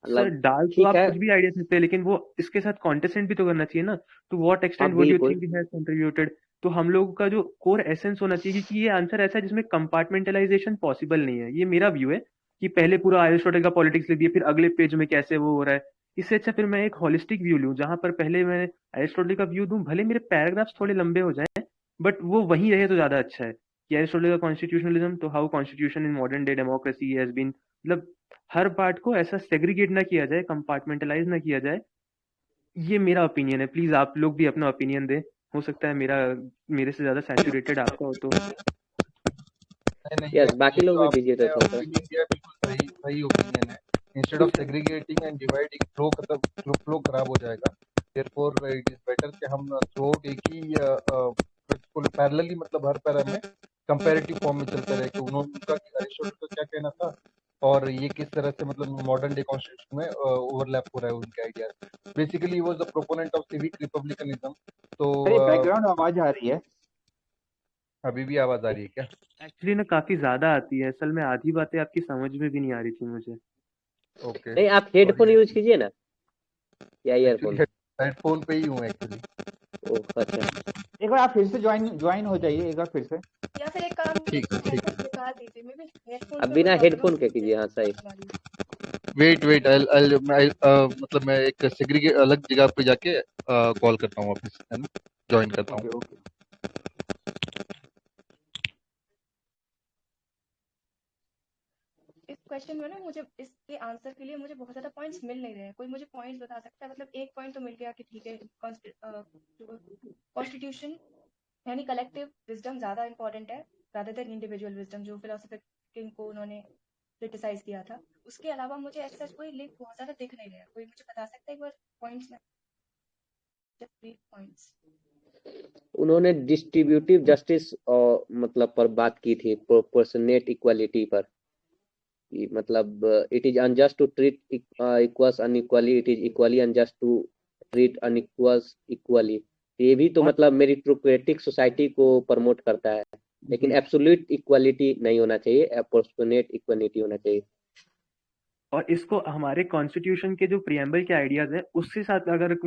सर मतलब डाल तो ठीक आप है। कुछ भी आइडिया सकते हैं, लेकिन वो इसके साथ कॉन्टेस्टेंट भी तो करना चाहिए ना। टू व्हाट हाँ एक्सटेंट वुड यू बिल्कुल। थिंक इट हैज कंट्रीब्यूटेड, तो हम लोगों का जो कोर एसेंस होना चाहिए, क्योंकि ये आंसर ऐसा है जिसमें कंपार्टमेंटलाइजेशन पॉसिबल नहीं है। ये मेरा व्यू है कि पहले पूरा एरिस्टोटल का पॉलिटिक्स लिख दिया, फिर अगले पेज में कैसे वो हो रहा है। इससे अच्छा फिर मैं एक होलिस्टिक व्यू लूँ जहां पर पहले मैं एरिस्टोटल का व्यू दूं, भले मेरे पैराग्राफ्स थोड़े लंबे हो जाए बट वो वहीं रहे तो ज्यादा अच्छा है। कि एरिस्टोटल का कॉन्स्टिट्यूशनलिज्म, तो how constitution in modern day democracy has been, मतलब हर पार्ट को ऐसा सेग्रीगेट ना किया जाए, कंपार्टमेंटलाइज ना किया जाए। ये मेरा ओपिनियन है, प्लीज आप लोग भी अपना ओपिनियन दें। हो सकता है मेरे से ज्यादा सैचुरेटेड आपका हो तो। नहीं यस, ये बाकी लोग जो भी दीजिए तो आपने थोड़ा सा। ओपिनियन दिया है, बिल्कुल सही सही ओपिनियन है। Instead of segregating and dividing, flow खराब हो जाएगा। देयरफॉर इट इज बेटर कि हम थ्रू आउट एक ही प्रिंसिपल पैरेलली, मतलब हर पैरा में कंपैरेटिव फॉर्म में चलते रहे कि उन्होंने उनका एरिस्टोटल का क्या कहना था और ये किस तरह से मतलब मॉडर्न डे कॉन्स्टिट्यूशन में ओवरलैप हो रहा है उनके ideas. Basically was the proponent of civic republicanism. तो अरे बैकग्राउंड आवाज आ रही है। अभी भी आवाज आ रही है क्या? एक्चुअली ना काफी ज्यादा आती है, असल में आधी बातें आपकी समझ में भी नहीं आ रही थी मुझे। ओके नहीं, आप हेडफोन यूज कीजिए ना या ईयरफोन। हेडफोन पे ही हूँ एक्चुअली। ओह अच्छा, एक बार आप फिर से ज्वाइन हो जाइए एक बार फिर से। या फिर एक काम ठीक है ठीक हेडफोन निकाल दीजिए, मे बी हेडफोन अब का कोई बिना प्रॉब्लम हेडफोन के कीजिए। हाँ सही। वेट मतलब मैं एक सेग्रीगेट अलग जगह पे जाके कॉल करता हूँ वापस, है ना, ज्वाइन करता हूँ। ओके इस क्वेश्चन में ना मुझे इसके आंसर के लिए मुझे बहुत ज्यादा पॉइंट्स मिल नहीं रहे हैं। कोई मुझे पॉइंट्स बता सकता है? मतलब एक पॉइंट तो मिल गया कि ठीक है कॉन्स्टिट्यूशन यानी कलेक्टिव विजडम ज्यादा इंपॉर्टेंट है रादर देन इंडिविजुअल विजडम, जो फिलोसफर किंग को उन्होंने क्रिटिसाइज किया था। उसके अलावा मुझे ऐसा कोई लिंक बहुत ज्यादा दिख नहीं रहा। कोई मुझे बता सकता है एक बार पॉइंट्स में? पॉइंट्स उन्होंने डिस्ट्रीब्यूटिव जस्टिस और मतलब पर बात की थी, प्रोपोर्शनेट इक्वालिटी पर। मतलब it is unjust to treat equals unequally, it is equally unjust to treat unequals equally. ये भी तो मतलब मेरिटोक्रेटिक सोसाइटी को प्रमोट करता है, लेकिन एब्सोल्यूट इक्वालिटी नहीं होना चाहिए, प्रोपोर्शनेट इक्वालिटी होना चाहिए। और इसको हमारे कॉन्स्टिट्यूशन के जो प्रियम्बल के आइडियाज है उससे साथ अगर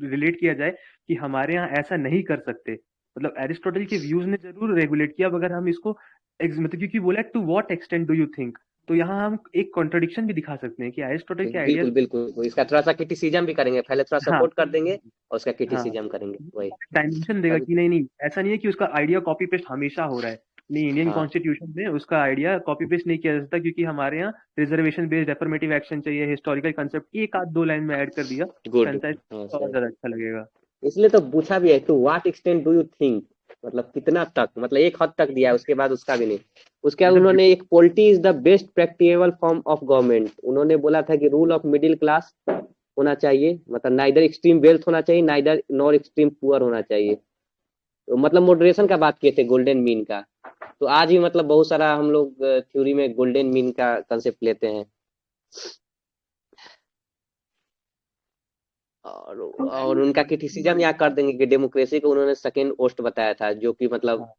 रिलेट किया जाए कि हमारे यहाँ ऐसा नहीं कर सकते, मतलब एरिस्टोटल के व्यूज ने जरूर रेगुलेट किया, अगर हम इसको मतलब क्योंकि बोला to what extent do you think, तो यहाँ हम एक कॉन्ट्रडिक्शन भी दिखा सकते हैं कि एरिस्टोटल के आइडिया बिल्कुल बिल्कुल, इसका थोड़ा सा क्रिटिसिज्म भी करेंगे, पहले थोड़ा हाँ सपोर्ट कर देंगे और उसका हाँ क्रिटिसिज्म करेंगे, वही डायमेंशन देगा अभी कि नहीं नहीं, ऐसा नहीं है कि उसका आइडिया कॉपी पेस्ट हमेशा हो रहा है। नहीं, इंडियन हाँ कॉन्स्टिट्यूशन में उसका आइडिया कॉपी पेस्ट नहीं किया जा सकता, क्योंकि हमारे यहाँ रिजर्वेशन बेस्ड अफर्मेटिव एक्शन चाहिए, हिस्टोरिकल कंसेप्ट एक आध दो लाइन में ऐड कर दिया, गुड, सेंसाइज हाँ और सही, ज्यादा अच्छा लगेगा। इसलिए तो पूछा भी है, to what extent do you think, मतलब कितना तक, मतलब एक हद तक दिया है, उसके बाद उसका भी नहीं। उसके बाद मतलब उन्होंने एक polity is the best practicable form of government, उन्होंने बोला था कि रूल ऑफ मिडिल क्लास होना चाहिए, मतलब नाइदर एक्सट्रीम वेल्थ होना चाहिए, नाइदर नॉर एक्सट्रीम पुअर होना चाहिए, तो मतलब मॉडरेशन का बात किए थे, गोल्डन मीन का। तो आज भी मतलब बहुत सारा हम लोग थ्योरी में गोल्डन मीन का कंसेप्ट लेते हैं। और उनका क्रिटिसिज्म यहाँ कर देंगे कि डेमोक्रेसी को उन्होंने सेकेंड ओस्ट बताया था, जो कि मतलब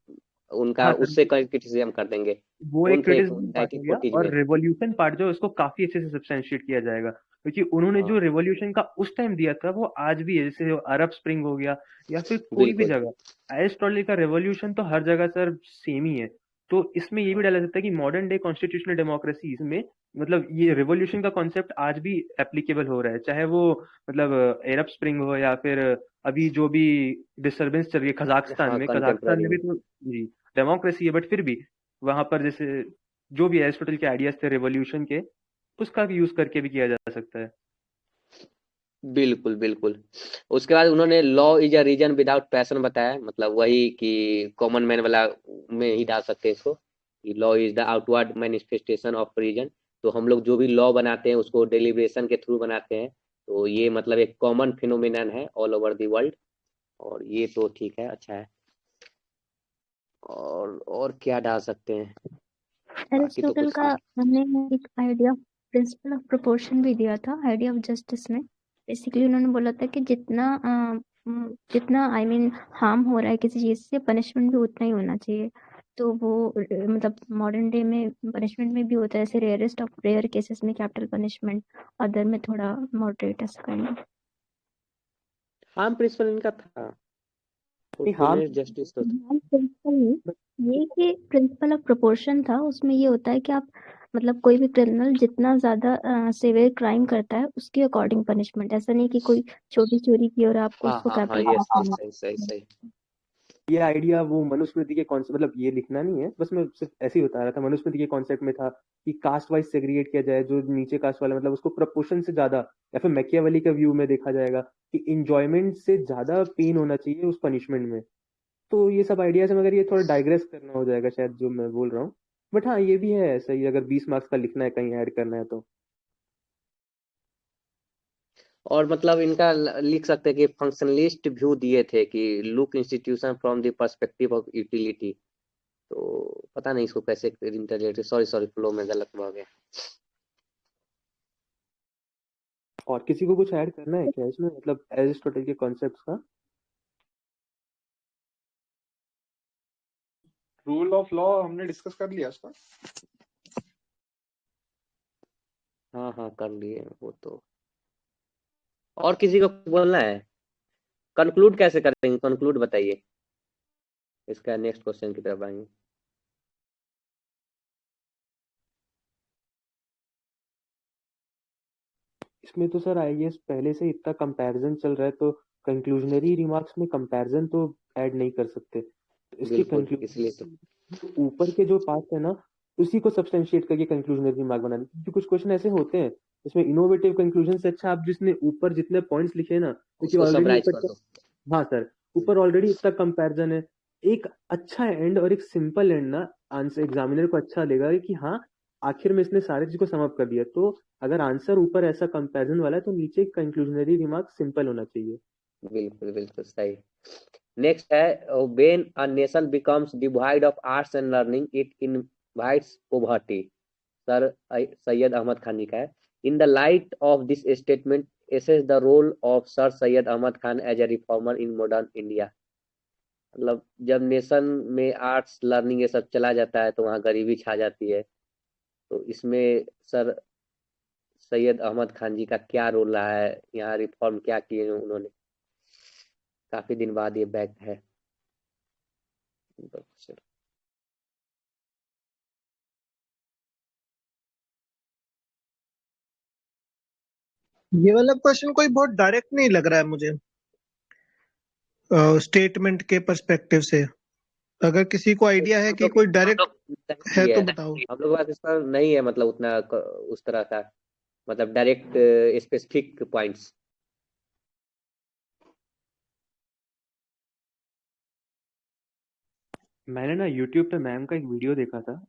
उनका हाँ सर, उससे क्रिटिसिज्म कर देंगे। वो कौन एक थे क्रिटिसिज्म पार्ट हो गया, 1940s और में? रेवोल्यूशन पार्ट जो है, उसको काफी अच्छे से सब्सटेंशिएट किया जाएगा, क्योंकि उन्होंने हाँ जो रेवोल्यूशन का उस टाइम दिया था वो आज भी है, जैसे अरब स्प्रिंग हो गया या फिर कोई भी बिल्कुल जगह, एरिस्टोटल का रेवोल्यूशन तो हर जगह सर सेम ही है। तो इसमें ये भी डाला जाता है कि मॉडर्न डे कॉन्स्टिट्यूशनल डेमोक्रेसी में मतलब ये रेवोल्यूशन का कॉन्सेप्ट आज भी एप्लीकेबल हो रहा है, चाहे वो मतलब अरब स्प्रिंग हो या फिर अभी जो भी डिस्टरबेंस चल रही है कजाकिस्तान हाँ, में। कजाकिस्तान कंटेम्प्ररी में भी में। तो जी डेमोक्रेसी है, बट फिर भी वहां पर जैसे जो भी एरिस्टोटल के आइडियाज थे रेवोल्यूशन के, उसका भी यूज करके भी किया जा सकता है। बिल्कुल बिल्कुल, उसके बाद उन्होंने law is a reason without passion बताया, मतलब वही कि कॉमन मैन वाला में ही डाल सकते हैं इसको, कि law is the outward manifestation of reason. तो हम लोग जो भी लॉ बनाते हैं उसको डेलिब्रेशन के थ्रू बनाते हैं, तो ये मतलब एक कॉमन फिनोमिनन है ऑल ओवर द वर्ल्ड, और ये तो ठीक है, अच्छा है। और क्या डाल सकते हैं, बाकी तो एरिस्टोटल कुछ का हमने एक आइडिया प्रिंसिपल ऑफ प्रोपोर्शन भी दिया था आइडिया ऑफ जस्टिस में। बेसिकली उन्होंने बोला था कि जितना आई मीन हार्म हो रहा है किसी चीज से, पनिशमेंट भी उतना ही होना चाहिए। तो वो मतलब मॉडर्न डे में पनिशमेंट में भी होता है, ऐसे रेयरेस्ट ऑफ रेयर केसेस में कैपिटल पनिशमेंट, अदर में थोड़ा मॉडरेट ऐसा काइंड ऑफ। हार्म प्रिंसिपल इनका था, नहीं हाँ जस्टिस तो था। प्रिंसिपल नहीं, ये कि प्रिंसिपल ऑफ प्रोपोर्शन था, उसमें ये होता है कि आप मतलब कोई भी क्रिमिनल जितना ज्यादा सेवियर क्राइम करता है उसके अकॉर्डिंग पनिशमेंट, ऐसा नहीं कि कोई छोटी चोरी की और आपको हाँ उसको हाँ हाँ, कैपिटल यस यस, पनिशमेंट। सही सही सही। ये आइडिया वो मनुस्मृति के कॉन्सेप्ट, मतलब ये लिखना नहीं है, बस मैं सिर्फ ऐसे ही बता रहा था, मनुस्मृति के कॉन्सेप्ट में था कि कास्ट वाइज सेग्रीगेट किया जाए, जो नीचे कास्ट वाला मतलब उसको प्रपोर्शन से ज्यादा, या फिर मैकियावेली का व्यू में देखा जाएगा कि इंजॉयमेंट से ज्यादा पेन होना चाहिए उस पनिशमेंट में। तो ये सब आइडियाज है, मगर ये थोड़ा डाइग्रेस करना हो जाएगा शायद जो मैं बोल रहा हूँ, बट हाँ ये भी है ऐसा ही, अगर 20 मार्क्स का लिखना है कहीं ऐड करना है तो। और मतलब इनका लिख सकते हैं कि फंक्शनलिस्ट व्यू दिए थे कि look institution from the perspective of utility, तो पता नहीं इसको कैसे इंटरलेट, सॉरी सॉरी फ्लो में गलत हो गया। और किसी को कुछ ऐड करना है क्या इसमें, मतलब एरिस्टोटल के कॉन्सेप्ट्स का? रूल ऑफ लॉ हमने डिस्कस कर लिया उसका। हाँ हाँ कर लिए वो तो। और किसी को बोलना है? कंक्लूड कैसे करेंगे, कंक्लूड बताइए, इसका नेक्स्ट क्वेश्चन की तरफ आएंगे। इसमें तो सर आई गेस पहले से इतना कंपैरिजन चल रहा है, तो कंक्लूजनरी रिमार्क्स में कंपैरिजन तो ऐड नहीं कर सकते, तो इसके बिल्कुल, इसलिए तो कंक्लूजन ऊपर के जो पार्ट है ना उसी को सब्सटेंशिएट करके कंक्लूजनरी रिमार्क बनाने, क्योंकि कुछ क्वेश्चन ऐसे होते हैं जिसमें इनोवेटिव कंक्लूजन से अच्छा आप जिसने ऊपर जितने पॉइंट्स लिखे ना, क्योंकि उसको ऑलरेडी समराइज ऊपर कर दो। हाँ सर, ऊपर ऑलरेडी इतना कंपैरिजन है, एक अच्छा एंड और एक सिंपल एंड ना आंसर एग्जामिनर को अच्छा लगेगा कि हाँ आखिर में इसने सारे चीज को सम अप कर दिया। तो अगर आंसर ऊपर ऐसा कंपैरिजन वाला है तो नीचे कंक्लूजनरी रिमार्क सिंपल होना चाहिए। बिल्कुल बिल्कुल सही। नेक्स्ट है, when a nation becomes divide of arts and learning it invites poverty, sir Syed Ahmad Khan ji का है। In the light of this statement assess the role of sir Syed Ahmad Khan as a reformer in modern India, मतलब जब nation में arts learning ये सब चला जाता है तो वहाँ गरीबी छा जाती है, तो इसमें सर सैयद अहमद खान जी का क्या रोल रहा है, यहाँ रिफॉर्म क्या किए हैं उन्होंने, काफी दिन बाद ये बैक है। ये वाला क्वेश्चन कोई बहुत डायरेक्ट नहीं लग रहा है मुझे स्टेटमेंट के पर्सपेक्टिव से। अगर किसी को आइडिया है हम कि लोग कोई हम डायरेक्ट लोग है नहीं तो है बताओ। हम लोग के पास इसका नहीं है, मतलब उतना उस तरह का, मतलब डायरेक्ट स्पेसिफिक पॉइंट्स। मैंने ना यूट्यूब पे मैम का एक वीडियो देखा था,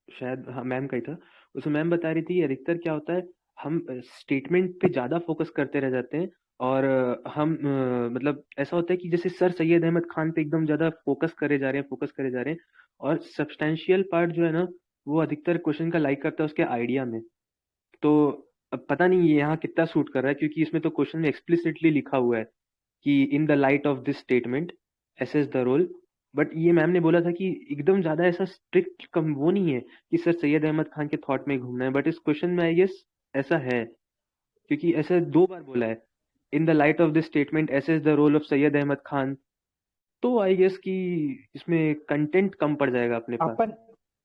शायद हाँ मैम का ही था। उसमें मैम बता रही थी अधिकतर क्या होता है, हम स्टेटमेंट पे ज़्यादा फोकस करते रह जाते हैं, और हम मतलब ऐसा होता है कि जैसे सर सैयद अहमद खान पे एकदम ज़्यादा फोकस करे जा रहे हैं, फोकस करे जा रहे हैं, और सब्सटेंशियल पार्ट जो है ना, वो अधिकतर क्वेश्चन का लाइक करता है उसके आइडिया में। तो अब पता नहीं ये यहाँ कितना सूट कर रहा है, क्योंकि इसमें तो क्वेश्चन में एक्सप्लिसिटली लिखा हुआ है कि in the light of this statement assess the role. But ये मैम ने बोला था कि एकदम ज्यादा ऐसा स्ट्रिक्ट कम वो नहीं है कि सर सैयद अहमद खान के थॉट में घूमना है, बट इस क्वेश्चन में आई गेस ऐसा है, क्योंकि ऐसा 2 बार बोला है, in the light of this statement assess the role of Syed Ahmad Khan. तो आई गेस कि इसमें कंटेंट कम पड़ जाएगा अपने पास। अपन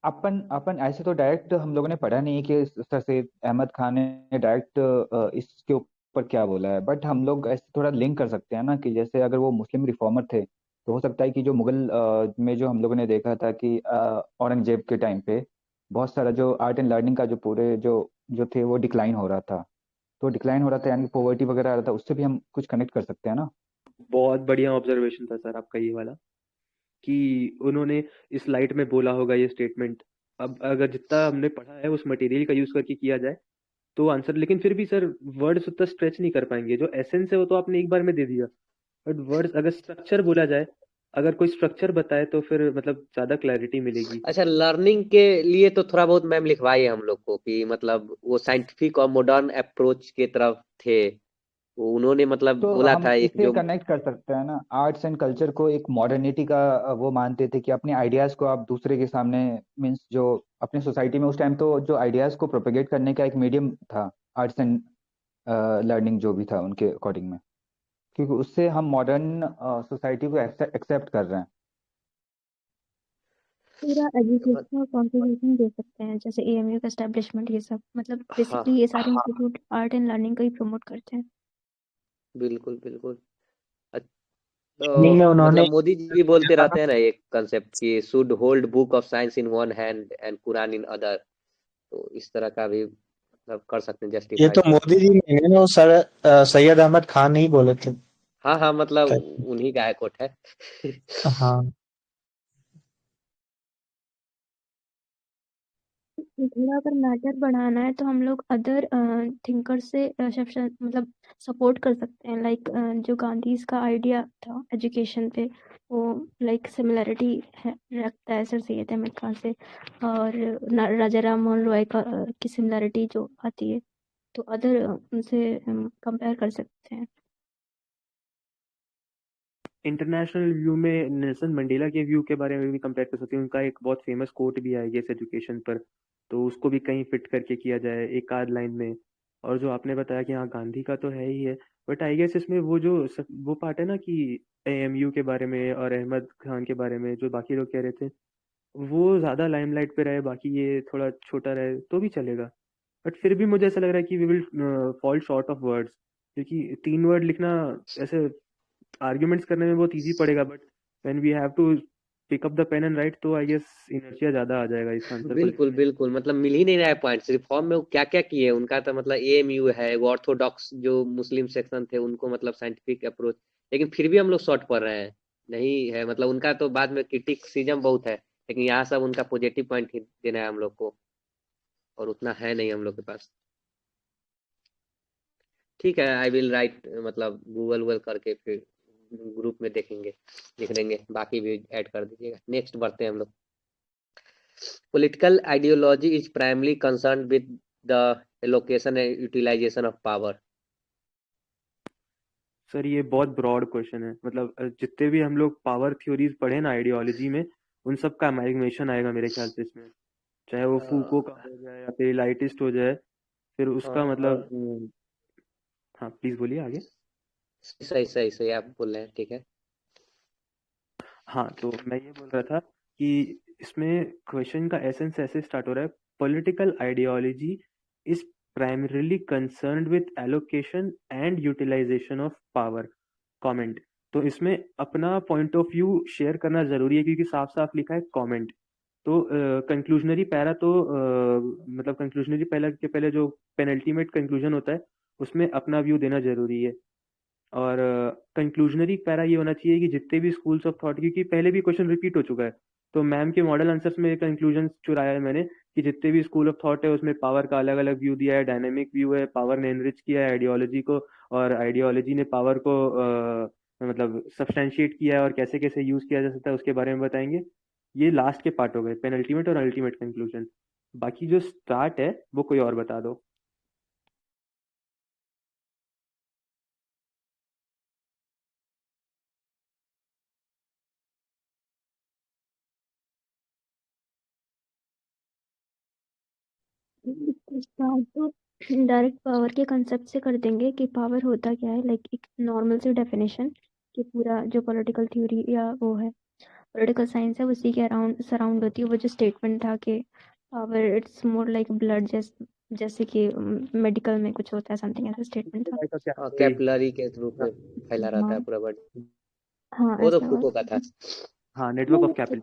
अपन अपन ऐसे तो डायरेक्ट हम लोगों ने पढ़ा नहीं है कि सर सैयद अहमद खान ने डायरेक्ट इसके ऊपर क्या बोला है, बट हम लोग ऐसे थोड़ा लिंक कर सकते हैं ना कि जैसे अगर वो मुस्लिम रिफॉर्मर थे तो हो सकता है कि जो मुगल में जो हम लोगों ने देखा था कि औरंगजेब के टाइम पे बहुत सारा जो आर्ट एंड लर्निंग का जो पूरे जो जो थे वो डिक्लाइन हो रहा था। तो डिक्लाइन हो रहा था यानी पॉवर्टी वगैरह आ रहा था, उससे भी हम कुछ कनेक्ट कर सकते हैं ना। बहुत बढ़िया ऑब्जर्वेशन था सर आपका ये वाला, कि उन्होंने इस लाइट में बोला होगा ये स्टेटमेंट। अब अगर जितना हमने पढ़ा है उस मटेरियल का यूज करके किया जाए तो आंसर, लेकिन फिर भी सर वर्ड्स उतना स्ट्रेच नहीं कर पाएंगे, जो एसेंस है वो तो आपने एक बार में दे दिया, बट वर्ड्स अगर स्ट्रक्चर बोला जाए, अगर कोई स्ट्रक्चर बताए तो फिर मतलब ज्यादा क्लैरिटी मिलेगी। अच्छा, लर्निंग के लिए तो थोड़ा बहुत मैम लिखवाई है हम लोग को कि मतलब वो साइंटिफिक और मॉडर्न अप्रोच के तरफ थे, वो उन्होंने मतलब तो बोला हम था एक इसे जो। कनेक्ट कर सकते हैं ना, आर्ट्स एंड कल्चर को एक मॉडर्निटी का वो मानते थे कि अपने आइडियाज को आप दूसरे के सामने, मींस जो अपने सोसाइटी में उस टाइम तो जो आइडियाज को प्रोपेगेट करने का एक मीडियम था आर्ट्स एंड लर्निंग जो भी था उनके अकॉर्डिंग में, क्योंकि उससे हम मॉडर्न सोसाइटी को एक्सेप्ट कर रहे हैं। पूरा एजुकेशनल कंट्रीब्यूशन दे सकते हैं, जैसे एएमयू का एस्टेब्लिशमेंट, ये सब मतलब हाँ बेसिकली ये सारे इंस्टीट्यूट आर्ट एंड लर्निंग को ही प्रमोट करते हैं। बिल्कुल बिल्कुल। ट्रेनिंग में तो उन्होंने मतलब मोदी जी भी बोलते रहते हैं ना एक कंसेप्ट कि should hold book of science in one hand and Quran in other, तो इस तरह का भी मतलब कर सकते हैं ये जस्टिफाई। तो मोदी जी नहीं है ना, वो सर सैयद अहमद खान ही बोले थे। हाँ हाँ, मतलब उन्हीं का है कोट है। हाँ थोड़ा अगर मैटर बढ़ाना है तो हम लोग अदर थिंकर से मतलब सपोर्ट कर सकते हैं, लाइक जो गांधी का आइडिया था एजुकेशन पे, वो लाइक सिमिलैरिटी रखता है सर सैयद अहमद खान से, और राजा राम मोहन रॉय का की सिमिलैरिटी जो आती है, तो अदर उनसे कंपेयर कर सकते हैं। इंटरनेशनल व्यू में नेल्सन मंडेला के व्यू के बारे में भी कंपेयर कर सकते हैं, उनका एक बहुत फेमस कोट भी है इस एजुकेशन पर, तो उसको भी कहीं फिट करके किया जाए एक आध लाइन में। और जो आपने बताया कि हाँ गांधी का तो है ही है, बट आई गेस इसमें वो जो वो पार्ट है ना कि एएमयू के बारे में और अहमद खान के बारे में जो बाकी लोग कह रहे थे, वो ज्यादा लाइमलाइट पे रहे, बाकी ये थोड़ा छोटा रहे तो भी चलेगा। बट फिर भी मुझे ऐसा लग रहा है कि we will fall short of words, क्योंकि 3 वर्ड लिखना ऐसे आर्ग्यूमेंट्स करने में बहुत इजी पड़ेगा, but when we have to pick up the pen and write तो आई गेस इनर्शिया ज्यादा आ जाएगा इस आंसर को बिल्कुल लिखने में। बिल्कुल, मतलब मिल ही नहीं रहा है पॉइंट्स। रिफॉर्म में वो क्या क्या किए उनका तो मतलब एएमयू है, वो ऑर्थोडॉक्स जो मुस्लिम सेक्शन थे उनको मतलब साइंटिफिक अप्रोच, लेकिन फिर भी हम लोग शॉर्ट पढ़ रहे हैं। नहीं है मतलब उनका तो बाद में क्रिटिसिज्म बहुत है, लेकिन यहाँ सब उनका पॉजिटिव पॉइंट ही देना है हम लोग को, और उतना है नहीं हम लोग के पास। ठीक है, आई विल राइट, मतलब गूगल करके फिर ग्रुप में देखेंगे, लिख देंगे, बाकी भी ऐड कर दीजिएगा। नेक्स्ट बढ़ते हैं हम लोग। Political ideology is primarily concerned with the allocation and utilization of power. Sir ये बहुत ब्रॉड क्वेश्चन है, मतलब जितने भी हम लोग पावर थ्योरीज पढ़े ना आइडियोलॉजी में, उन सब का अमेलगमेशन आएगा मेरे ख्याल से इसमें, चाहे वो फूको का हो जाए या फिर लाइटिस्ट हो जाए, फिर उसका मतलब हाँ प्लीज बोलिए आगे। सही सही सही आप बोल रहे हैं, ठीक है। हाँ तो मैं ये बोल रहा था कि इसमें क्वेश्चन का एसेंस ऐसे स्टार्ट हो रहा है, political ideology is primarily concerned with allocation and utilization of power. Comment, तो इसमें अपना पॉइंट ऑफ व्यू शेयर करना जरूरी है क्योंकि साफ साफ लिखा है कमेंट। तो कंक्लूजनरी पैरा तो मतलब कंक्लूजनरी पैरा के पहले जो पेनल्टीमेट कंक्लूजन होता है उसमें अपना व्यू देना जरूरी है। और कंक्लूजनरी पैरा ये होना चाहिए कि जितने भी स्कूल्स ऑफ थॉट, क्योंकि पहले भी क्वेश्चन रिपीट हो चुका है, तो मैम के मॉडल आंसर्स में कंक्लूजन चुराया है मैंने कि जितने भी स्कूल ऑफ थॉट है उसमें पावर का अलग अलग व्यू दिया है, डायनेमिक व्यू है, पावर ने एनरिच किया है आइडियोलॉजी को, और आइडियोलॉजी ने पावर को मतलब सब्सटेंशिएट किया है और कैसे कैसे यूज किया जा सकता है उसके बारे में बताएंगे। ये लास्ट के पार्ट हो गए, पेनल्टीमेट और अल्टीमेट कंक्लूजन। बाकी जो स्टार्ट है वो कोई और बता दो। स्टार्ट तो डायरेक्ट पावर के कंसेप्ट से कर देंगे कि पावर होता क्या है, लाइक एक नॉर्मल सी डेफिनेशन कि पूरा जो पॉलिटिकल थ्योरी या वो है पॉलिटिकल साइंस है उसी के अराउंड सराउंड होती है। वो जो स्टेटमेंट था कि power it's more like blood, जैसे कि मेडिकल में कुछ होता है समथिंग, ऐसा स्टेटमेंट था। कैपिलरी के थ्रू फैला रहता है पूरा बॉडी। हाँ वो तो ऐसा फूको का था। हाँ, नेटवर्क ऑफ कैपिटल।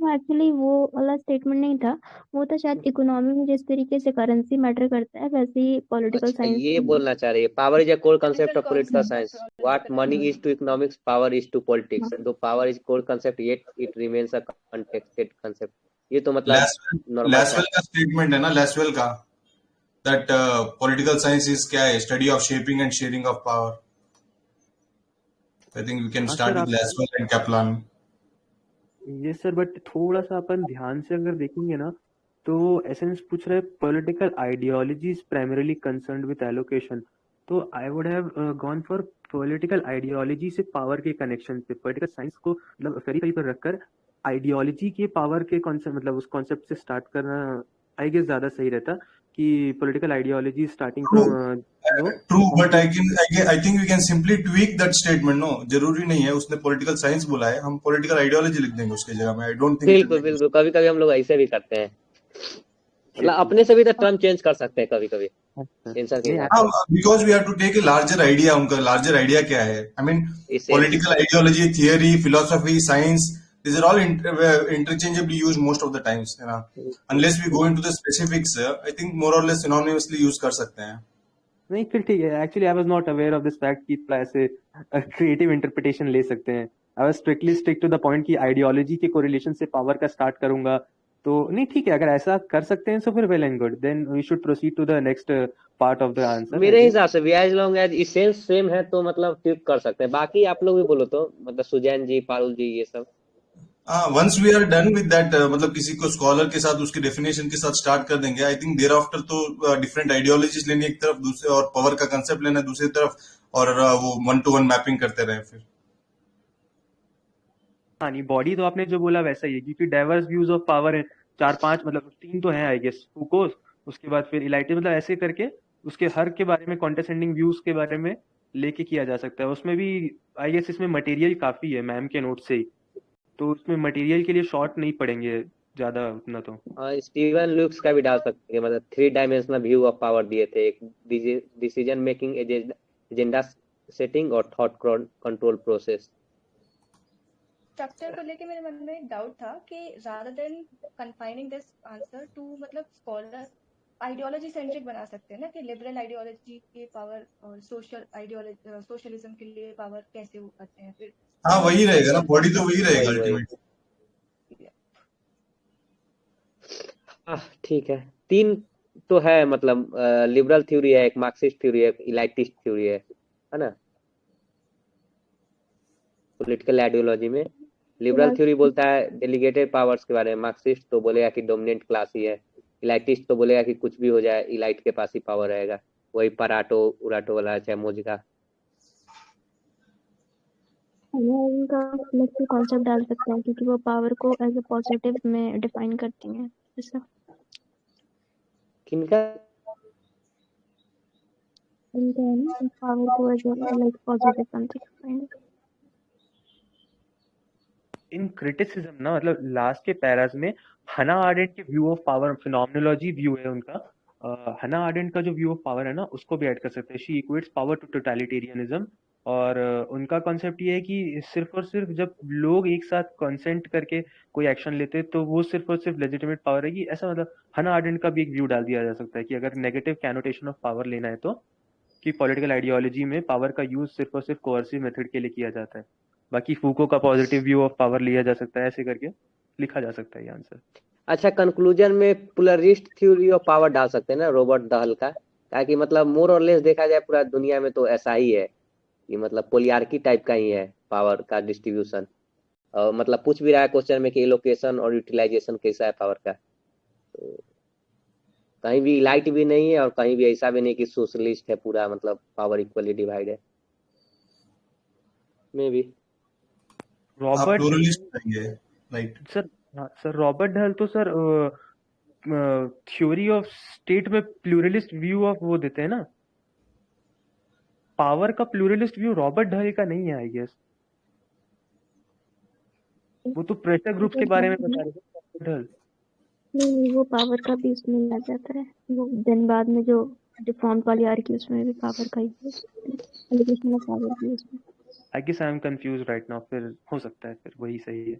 एक्चुअली वो वाला स्टेटमेंट नहीं था, वो था शायद इकोनॉमी में जिस तरीके से करेंसी मैटर करता है वैसे ही पॉलिटिकल अच्छा, साइंस ये बोलना चाह रही है power is a core concept of political science, what money is to economics, power is to politics. Though power is core concept yet it remains a contested concept. ये तो मतलब नॉर्मल लैसवेल का स्टेटमेंट है ना, लैसवेल का, दैट पॉलिटिकल साइंस इज क्या है, study of shaping and sharing of power. I think we can start with Lasswell and Kaplan. Yes sir, but थोड़ा सा अपन ध्यान से अगर देखेंगे ना तो एसेंस पूछ रहा है political ideology is primarily concerned with allocation, तो I would have gone for political ideology से पावर के कनेक्शन पे, पॉलिटिकल साइंस को मतलब फेरी पर रखकर आइडियोलॉजी के पावर के कॉन्सेप्ट मतलब उस कॉन्सेप्ट से स्टार्ट करना आई गेस ज्यादा सही रहता कि political ideology starting from true, but I think we can simply tweak that statement. No, जरूरी नहीं है उसने पॉलिटिकल साइंस बोला है, हम पॉलिटिकल आइडियोलॉजी लिख देंगे उसके जगह में। आई डोंट थिंक बिल्कुल बिल्कुल, कभी कभी हम लोग ऐसे भी करते हैं, मतलब अपने से भी तो टर्म चेंज कर सकते हैं कभी कभी। Because we have to take a larger idea. उनका लार्जर आइडिया क्या है? I mean political ideology, theory, philosophy, science, these are all interchangeably used most of the times, you know. Unless we go into the specifics, I think more or less synonymously use कर सकते हैं। नहीं फिर ठीक है, actually I was not aware of this fact कि ऐसे creative interpretation ले सकते हैं। I was strictly stick to the point कि आइडियोलॉजी के कोरिलेशन से पावर का स्टार्ट करूंगा, तो नहीं ठीक है, अगर ऐसा कर सकते हैं सो फिर well and good, then we should proceed to the next part of the answer. मेरे हिसाब से भी as long as essence same है तो मतलब ठीक कर सकते हैं। बाकी आप लोग भी बोलो तो मतलब सुजैन जी, पारुल जी, ये सब once we are done with that, मतलब किसी को स्कॉलर के साथ उसके डेफिनेशन के साथ स्टार्ट कर देंगे। आई थिंक देयर आफ्टर तो डिफरेंट आइडियोलॉजीज लेनी एक तरफ, दूसरे और पावर का कंसेप्ट लेना दूसरी तरफ, और वो 1-to-1 मैपिंग करते रहे फिर। हाँ नहीं, बॉडी तो आपने जो बोला वैसा ही है क्योंकि डाइवर्स व्यूज ऑफ पावर है, 4-5 मतलब 3 तो है आई गेस, फूको, उसके बाद फिर इलाइटी, मतलब ऐसे करके उसके हर के बारे में कॉन्टेस्टेंडिंग व्यूज के बारे में लेके किया जा सकता है। उसमें भी आई गेस इसमें मटेरियल काफी है मैम के नोट से ही, तो उसमें मटेरियल के लिए शॉर्ट नहीं पड़ेंगे ज्यादा उतना। तो स्टीवन लुक्स का भी डाल सकते हैं, मतलब 3 डायमेंशनल व्यू ऑफ पावर दिए थे, एक डिसीजन मेकिंग, एजेंडा सेटिंग और थॉट कंट्रोल प्रोसेस। स्ट्रक्चर को लेके मेरे मन में एक डाउट था कि rather than confining this answer to मतलब स्कॉलर आइडियोलॉजी सेंट्रिक बना सकते हैं ना कि लिबरल आइडियोलॉजी के पावर और सोशल आइडियोलॉजी सोशलिज्म के लिए पावर कैसे वो करते हैं फिर। हाँ वही रहेगा ना, बॉडी तो वही रहेगा अल्टीमेटली। ठीक है, 3 तो है, मतलब लिबरल थ्योरी है, एक मार्क्सिस्ट थ्योरी है, एक इलाइटिस्ट थ्योरी है ना। पॉलिटिकल आइडियोलॉजी में लिबरल थ्योरी बोलता है डेलीगेटेड पावर्स के बारे में, मार्क्सिस्ट तो बोलेगा कि डोमिनेंट क्लास ही है, इलाइटिस्ट तो बोलेगा कि कुछ भी हो जाए इलाइट के पास ही पावर रहेगा, वही पराटो उराटो वाला चैमोज का। उनका कॉन्सेप्ट डाल सकते हैं क्योंकि वो पावर को एज अ पॉजिटिव में डिफाइन करती हैं। ऐसा किनका? इनका है ना, पावर को as a like positive concept. In criticism ना, मतलब लास्ट के पैराज में हना आरेंट के view of power phenomenology view है उनका, हना आर्डेंट का जो व्यू ऑफ पावर है ना उसको भी ऐड कर सकते हैं। She equates power to totalitarianism, और उनका कॉन्सेप्ट ये है कि सिर्फ और सिर्फ जब लोग एक साथ कंसेंट करके कोई एक्शन लेते हैं तो वो सिर्फ और सिर्फ लेजिटिमेट पावर है कि ऐसा, मतलब हना आर्डेंट का भी एक व्यू डाल दिया जा सकता है कि अगर नेगेटिव कैनोटेशन ऑफ पावर लेना है तो कि पॉलिटिकल आइडियोलॉजी में पावर का यूज सिर्फ और सिर्फ कोअर्सिव मेथड के लिए किया जाता है। बाकी फूको का पॉजिटिव व्यू ऑफ पावर लिया जा सकता है, ऐसे करके लिखा जा सकता है ये आंसर। अच्छा, कंक्लूजन में प्लुरलिस्ट थ्योरी ऑफ पावर डाल सकते हैं ना रॉबर्ट दहल का, ताकि मतलब मोर और लेस देखा जाए पूरा दुनिया में तो ऐसा ही है कि मतलब पोलियार्की टाइप का ही है पावर का डिस्ट्रीब्यूशन। और मतलब पूछ भी रहा है क्वेश्चन में कि एलोकेशन और यूटिलाइजेशन कैसा है पावर का, तो कहीं भी लाइट भी नहीं है और कहीं भी ऐसा भी नहीं कि सोशलिस्ट है पूरा, मतलब पावर इक्वली डिवाइड है। मे बी आप रॉबर्ट प्लूरलिस्ट करेंगे, राइट? सर, हाँ सर, रॉबर्ट डहल तो सर थ्योरी ऑफ स्टेट में प्लूरलिस्ट व्यू ऑफ वो देते हैं ना, पावर का प्लूरलिस्ट व्यू रॉबर्ट डहल का नहीं है आई गेस। वो तो प्रेशर ग्रुप्स के बारे में बता रहे थे रॉबर्ट डहल। नहीं, वो पावर का भी उसमें आ जाता है। वो दिन बाद में जो डिफॉर्म्ड वाली आ रही है उसमें भी पावर का ही एलिगेशन ऑफ पावर भी उसमें। I guess I am confuse right now, फिर हो सकता है फिर वही सही है।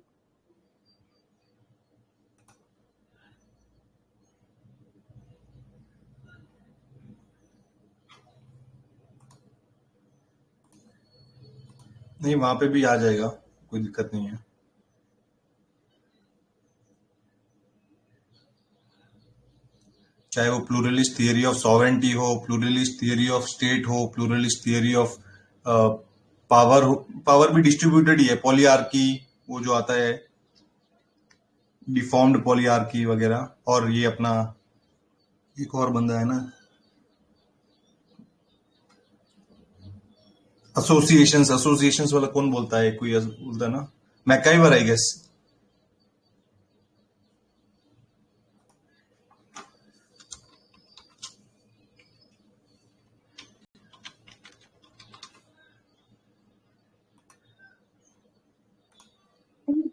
नहीं, वहां पे भी आ जाएगा, कोई दिक्कत नहीं है। चाहे वो प्लूरलिस्ट थियरी ऑफ सॉवरेंटी हो, प्लूरलिस्ट थियरी ऑफ स्टेट हो, प्लूरलिस्ट थियरी ऑफ पावर हो, पावर भी डिस्ट्रीब्यूटेड ही है। पॉलीआर्की वो जो आता है, डिफॉर्म्ड पॉलीआर्की वगैरह। और ये अपना एक और बंदा है ना, एसोसिएशंस वाला कौन बोलता है, कोई बोलता है ना, मैकाइवर आई गेस।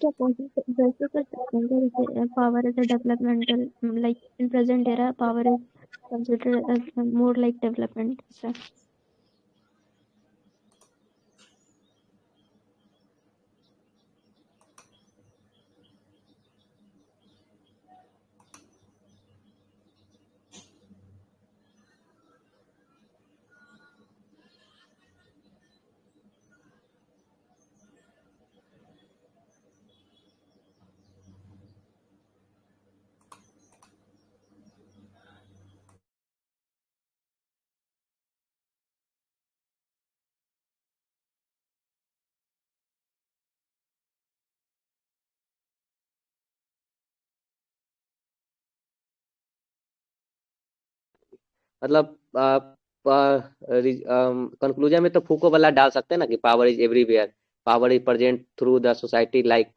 क्या वैसे कर सकते हैं क्या, जैसे power is a developmental, like in present era power is considered as more like development. मतलब कंक्लूजन में तो फूको वाला डाल सकते हैं ना कि power is everywhere, power is present through the society like